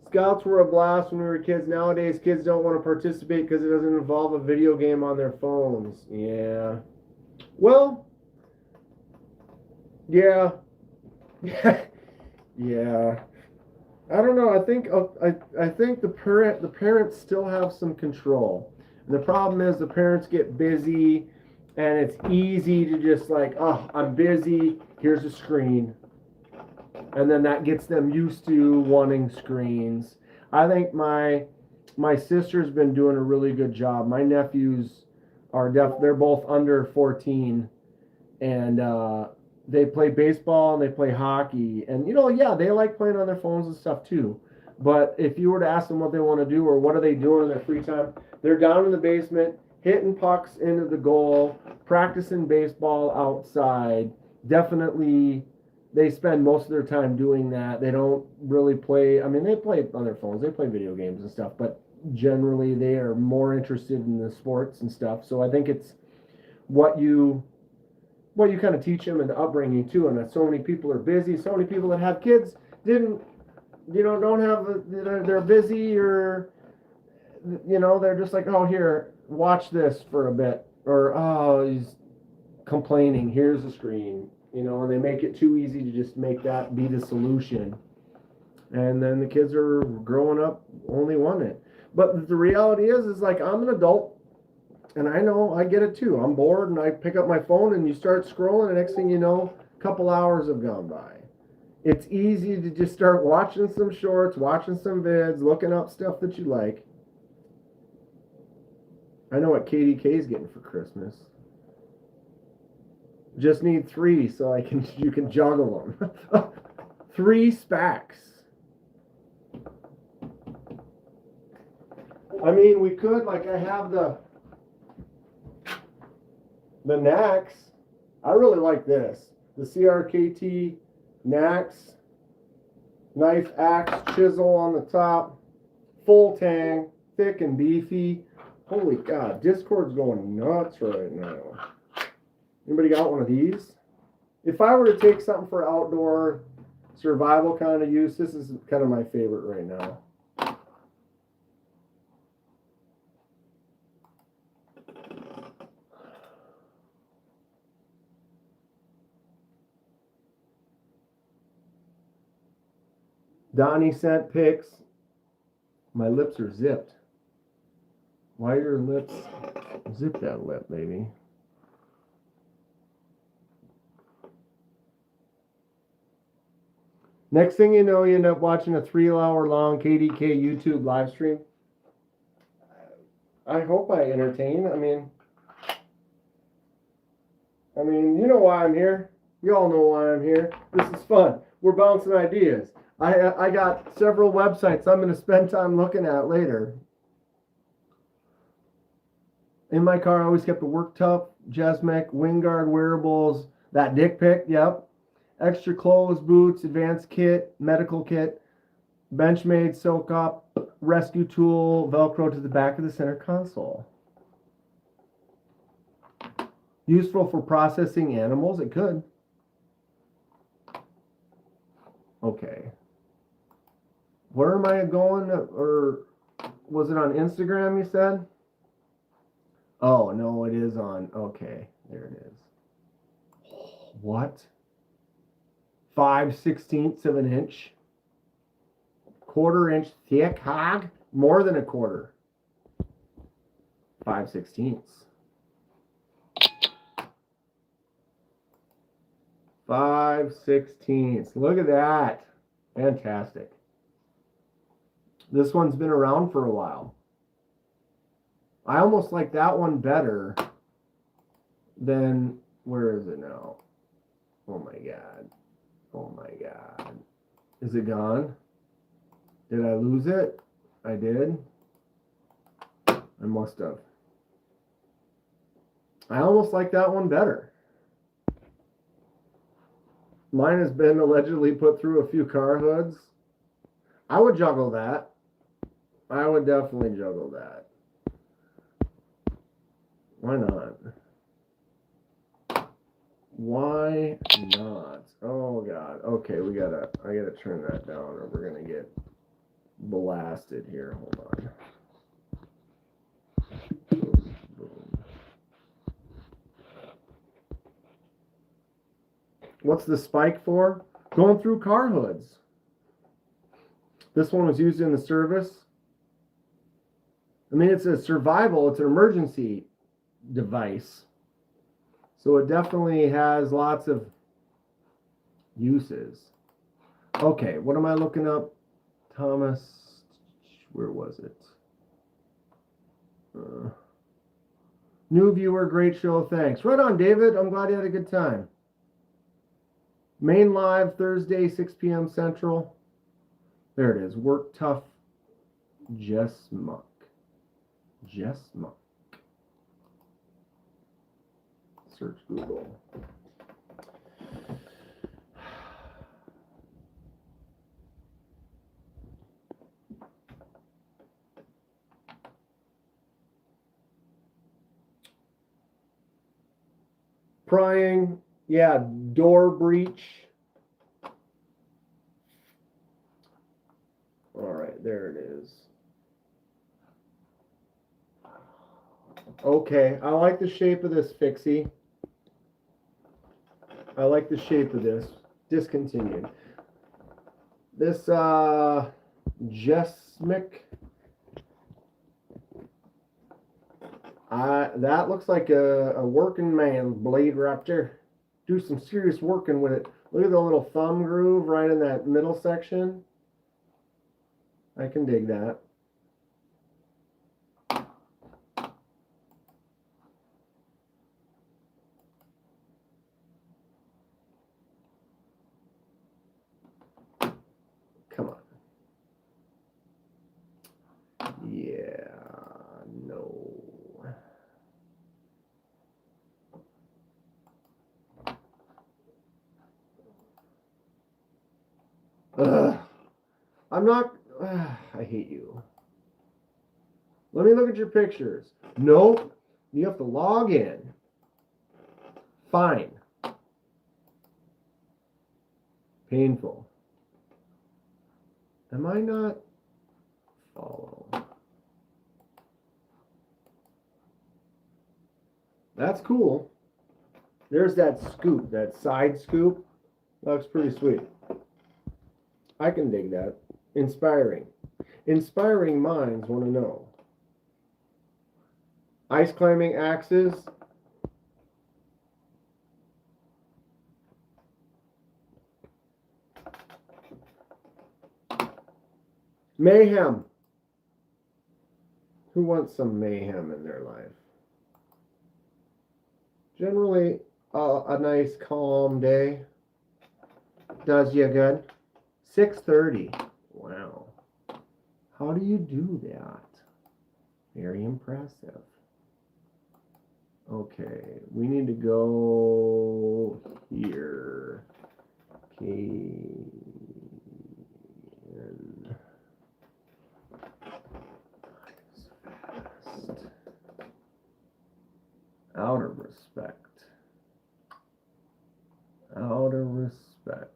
Scouts were a blast when we were kids. Nowadays, kids don't want to participate because it doesn't involve a video game on their phones. Yeah. Well, yeah. Yeah. I don't know. I think the parents still have some control. And the problem is the parents get busy, and it's easy to just like, oh, I'm busy. Here's a screen, and then that gets them used to wanting screens. I think my sister's been doing a really good job. My nephews they're both under 14, and they play baseball and they play hockey, and they like playing on their phones and stuff too. But if you were to ask them what they want to do or what are they doing in their free time, they're down in the basement hitting pucks into the goal, practicing baseball outside. Definitely, they spend most of their time doing that. They don't really play. I mean, they play on their phones. They play video games and stuff, but generally they are more interested in the sports and stuff. So I think it's what you well, you kind of teach them in the upbringing too, and that so many people are busy. So many people that have kids don't have, they're busy, or they're just like, oh, here, watch this for a bit, or oh, he's complaining. Here's the screen, and they make it too easy to just make that be the solution, and then the kids are growing up only wanting it. But the reality is like, I'm an adult. And I know, I get it too. I'm bored and I pick up my phone and you start scrolling, and next thing you know, a couple hours have gone by. It's easy to just start watching some shorts, watching some vids, looking up stuff that you like. I know what KDK's getting for Christmas. Just need 3 so you can juggle them. 3 SPACs. I mean, we could, like, I have the Nax. I really like this. The CRKT Nax. Knife, axe, chisel on the top. Full tang. Thick and beefy. Holy God. Discord's going nuts right now. Anybody got one of these? If I were to take something for outdoor survival kind of use, this is kind of my favorite right now. Donnie sent pics. My lips are zipped. Why are your lips? Zip that lip, baby. Next thing you know, you end up watching a 3-hour long KDK YouTube live stream. I hope I entertain. I mean, you know why I'm here. You all know why I'm here. This is fun. We're bouncing ideas. I got several websites I'm going to spend time looking at later. In my car, I always kept a Work Tough, Jesmec, Wingard wearables, that dick pic, yep. Extra clothes, boots, advanced kit, medical kit, Benchmade, soak up, rescue tool, Velcro to the back of the center console. Useful for processing animals, it could. Okay. Where am I going? Or was it on Instagram, you said? Oh, no, it is on. Okay, there it is. What? 5/16 of an inch? 1/4 inch thick hog? More than a quarter. 5/16. 5/16. Look at that. Fantastic. This one's been around for a while. I almost like that one better than, where is it now? Oh my God. Oh my God. Is it gone? Did I lose it? I did. I must have. I almost like that one better. Mine has been allegedly put through a few car hoods. I would juggle that. I would definitely juggle that. Why not? Why not? Oh God. Okay, I gotta turn that down or we're gonna get blasted here. Hold on. Boom, boom. What's the spike for? Going through car hoods. This one was used in the service. I mean, it's a survival, it's an emergency device. So it definitely has lots of uses. Okay, what am I looking up? Thomas, where was it? New viewer, great show, thanks. Right on, David. I'm glad you had a good time. Main live Thursday, 6 p.m. Central. There it is. Work Tough Jesmec. Jesmec. Search Google. Prying, Yeah, door breach. All right, there it is. Okay, I like the shape of this, Fixie. I like the shape of this. Discontinued. This Jesmic. That looks like a working man's blade right there. Do some serious working with it. Look at the little thumb groove right in that middle section. I can dig that. Come on. Yeah, no. Ugh. I'm not. I hate you. Let me look at your pictures. Nope. You have to log in. Fine. Painful. Am I not? Follow. That's cool. There's that scoop, that side scoop. Looks pretty sweet. I can dig that. Inspiring. Inspiring minds want to know. Ice climbing axes. Mayhem. Who wants some mayhem in their life? Generally, a nice calm day does you good. 6:30. Wow. How do you do that? Very impressive. Okay, we need to go here. Out of respect. Out of respect.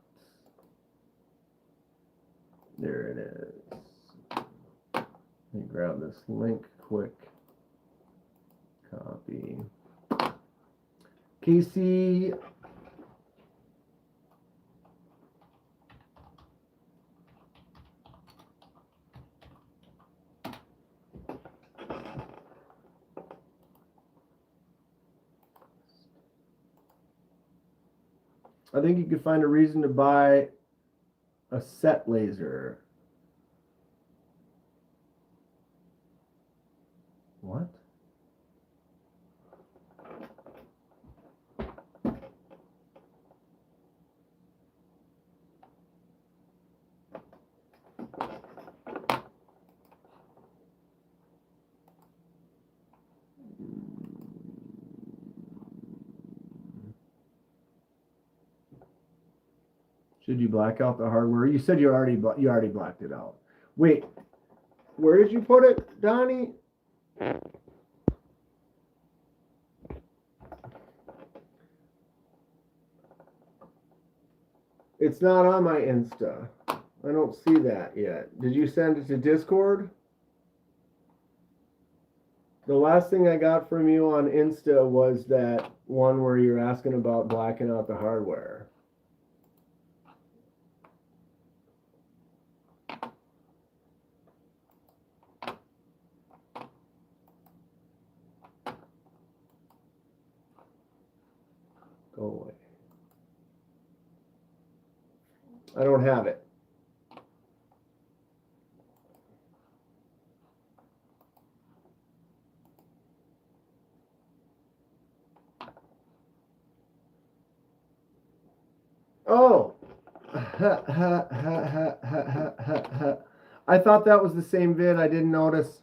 There it is. Let me grab this link quick. Copy. Casey. I think you could find a reason to buy a set laser. What? Should you black out the hardware? You said you already blacked it out. Wait, where did you put it, Donnie? It's not on my Insta. I don't see that yet. Did you send it to Discord? The last thing I got from you on Insta was that one where you're asking about blacking out the hardware. Go away. I don't have it. Oh. I thought that was the same vid. I didn't notice.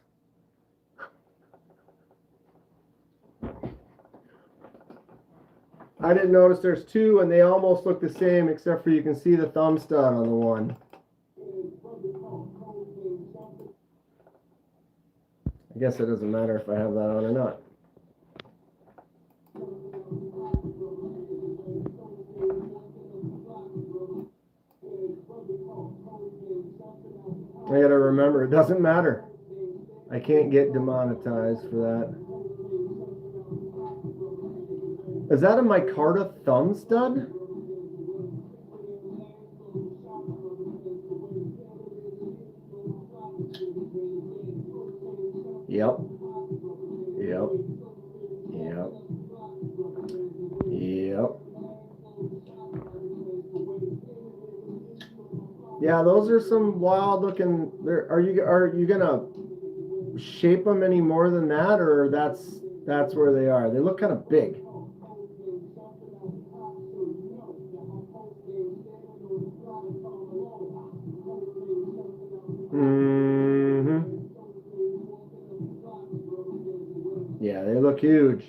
I didn't notice there's two and they almost look the same except for you can see the thumb stud on the one. I guess it doesn't matter if I have that on or not. I gotta remember, it doesn't matter. I can't get demonetized for that. Is that a micarta thumb stud? Yep. Yep. Yep. Yep. Yeah, those are some wild looking. Are you gonna shape them any more than that, or that's where they are? They look kind of big. Mm-hmm. Yeah, they look huge.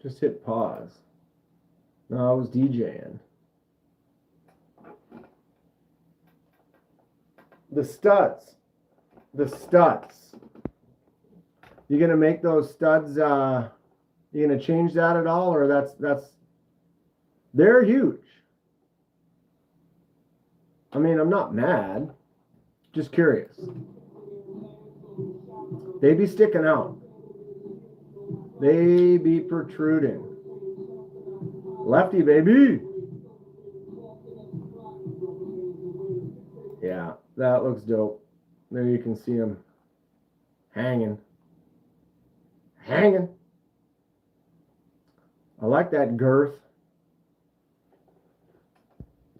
Just hit pause. No, I was DJing. The studs. The studs. You gonna make those studs you gonna change that at all, or that's they're huge. I mean, I'm not mad. Just curious. They be sticking out. They be protruding. Lefty, baby. Yeah, that looks dope. There you can see them hanging. Hanging. I like that girth.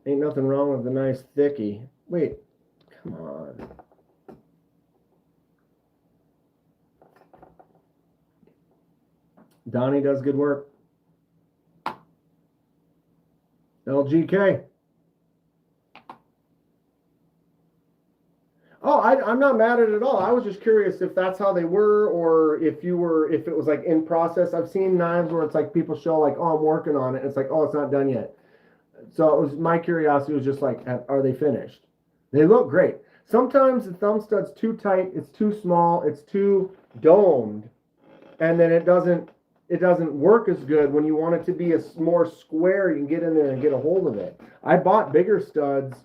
Ain't nothing wrong with a nice thickie. Wait, come on. Donnie does good work. LGK. Oh, I'm not mad at it at all. I was just curious if that's how they were, or if it was like in process. I've seen knives where it's like people show like, oh, I'm working on it. And it's like, oh, it's not done yet. So it was, my curiosity was just like, are they finished? They look great. Sometimes the thumb stud's too tight, it's too small, it's too domed, and then it doesn't work as good when you want it to be a more square. You can get in there and get a hold of it. I bought bigger studs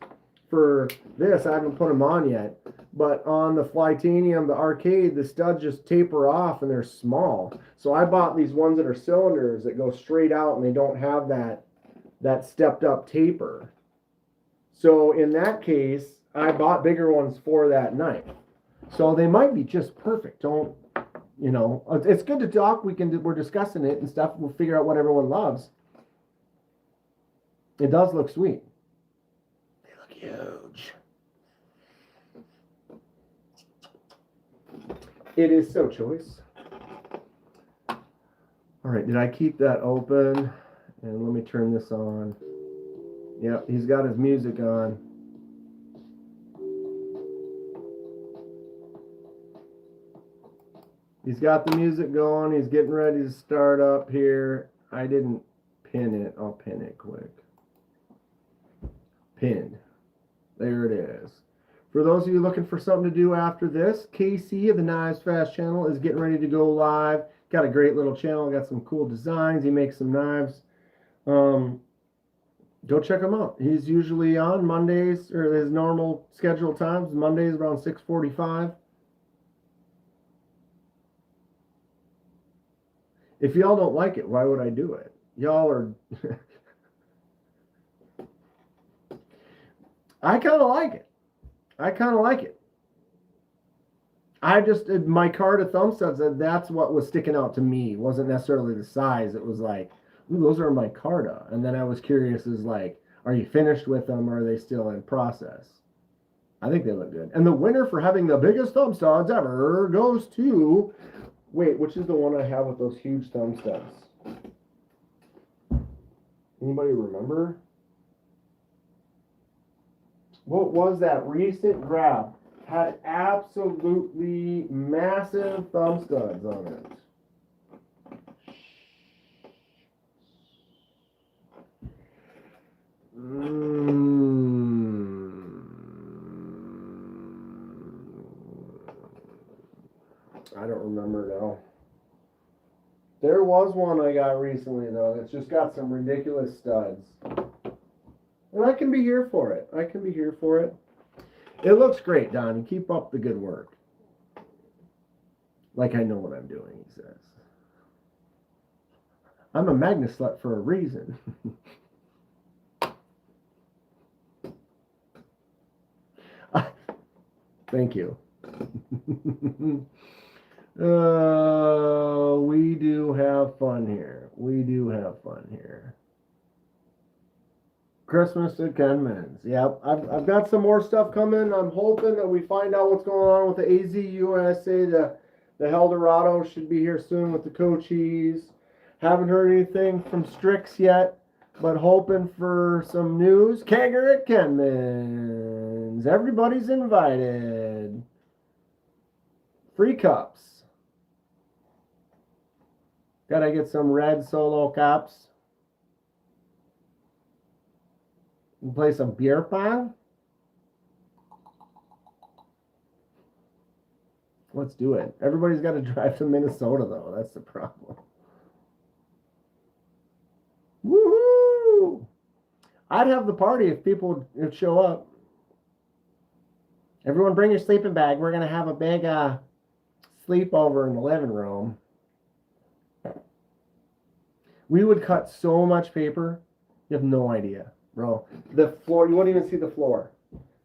for this. I haven't put them on yet, but on the Flytanium, the arcade, the studs just taper off and they're small. So I bought these ones that are cylinders that go straight out and they don't have that stepped up taper. So in that case, I bought bigger ones for that knife. So they might be just perfect. Don't, you know, it's good to talk. We're discussing it and stuff. We'll figure out what everyone loves. It does look sweet. They look huge. It is so choice. All right, did I keep that open? And let me turn this on. Yep, he's got his music on. He's got the music going. He's getting ready to start up here. I didn't pin it. I'll pin it quick. Pinned. There it is. For those of you looking for something to do after this, KC of the Knives Fast channel is getting ready to go live. Got a great little channel. Got some cool designs. He makes some knives. Go check him out. He's usually on Mondays, or his normal scheduled times. Mondays around 6:45. If y'all don't like it, why would I do it? Y'all are... I kind of like it. I kind of like it. I just, my card of thumb studs, that's what was sticking out to me. It wasn't necessarily the size. It was like, ooh, those are micarta. And then I was curious, is like, are you finished with them, or are they still in process? I think they look good. And the winner for having the biggest thumb studs ever goes to... Wait, which is the one I have with those huge thumb studs? Anybody remember? What was that recent grab? Had absolutely massive thumb studs on it. I don't remember now. There was one I got recently, though, that's just got some ridiculous studs. And I can be here for it. I can be here for it. It looks great, Donnie. Keep up the good work. Like I know what I'm doing, he says. I'm a magnet slut for a reason. Thank you. We do have fun here. We do have fun here. Christmas at Kenman's. Yep, I've got some more stuff coming. I'm hoping that we find out what's going on with the AZ USA. The Eldorado should be here soon with the Cochise. Haven't heard anything from Strix yet, but hoping for some news. Kegger at Kenman's. Everybody's invited. Free cups. Gotta get some red solo cups. And play some beer pong. Let's do it. Everybody's got to drive to Minnesota, though. That's the problem. Woohoo! I'd have the party if people would show up. Everyone bring your sleeping bag. We're going to have a big sleepover in the living room. We would cut so much paper. You have no idea, bro. The floor, you won't even see the floor.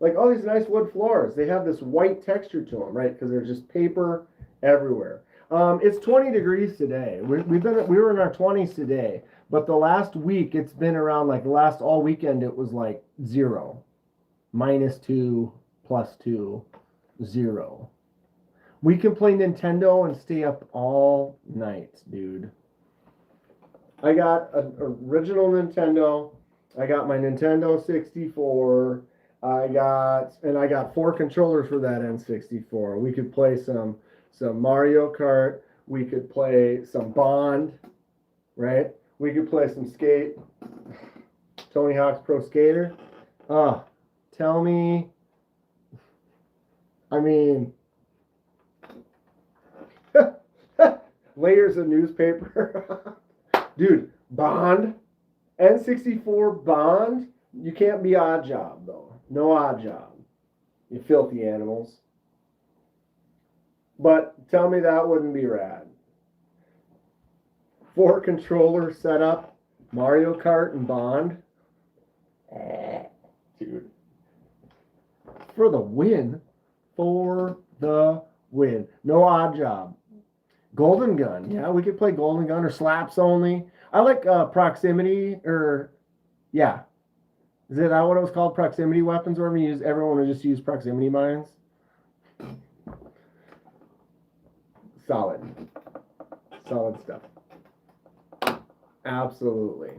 Like all these nice wood floors, they have this white texture to them, right? Because there's just paper everywhere. It's 20 degrees today. We were in our 20s today, but the last week it's been around like the last all weekend it was like 0, -2, +2, 0. We can play Nintendo and stay up all night, dude. I got an original Nintendo. I got my Nintendo 64. I got 4 controllers for that N64. We could play some Mario Kart. We could play some Bond, right? We could play some Skate. Tony Hawk's Pro Skater. Tell me. I mean, layers of newspaper. Dude, Bond. N64 Bond. You can't be odd job, though. No odd job. You filthy animals. But tell me that wouldn't be rad. 4 controller setup, Mario Kart and Bond. Dude. For the win. For the win. No odd job. Golden Gun. Yeah, we could play Golden Gun or Slaps only. I like proximity or, yeah. Is it what it was called? Proximity weapons, or everyone would just use proximity mines? Solid. Solid stuff. Absolutely.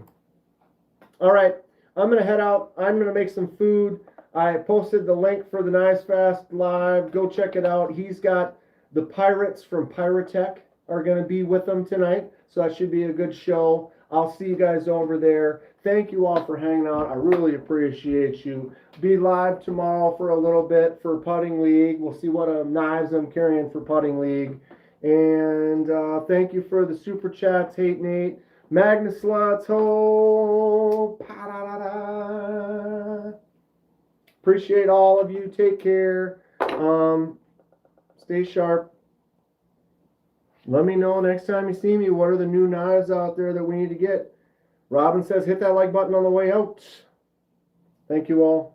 All right. I'm going to head out. I'm going to make some food. I posted the link for the Knives Fest live. Go check it out. He's got the Pirates from Pyrotech are going to be with him tonight. So that should be a good show. I'll see you guys over there. Thank you all for hanging out. I really appreciate you. Be live tomorrow for a little bit for Putting League. We'll see what knives I'm carrying for Putting League. And thank you for the super chats, Hate Nate. Magnus Sluts, ho! Pa-da-da-da. Appreciate all of you. Take care. Stay sharp. Let me know next time you see me, what are the new knives out there that we need to get. Robin says hit that like button on the way out. Thank you all.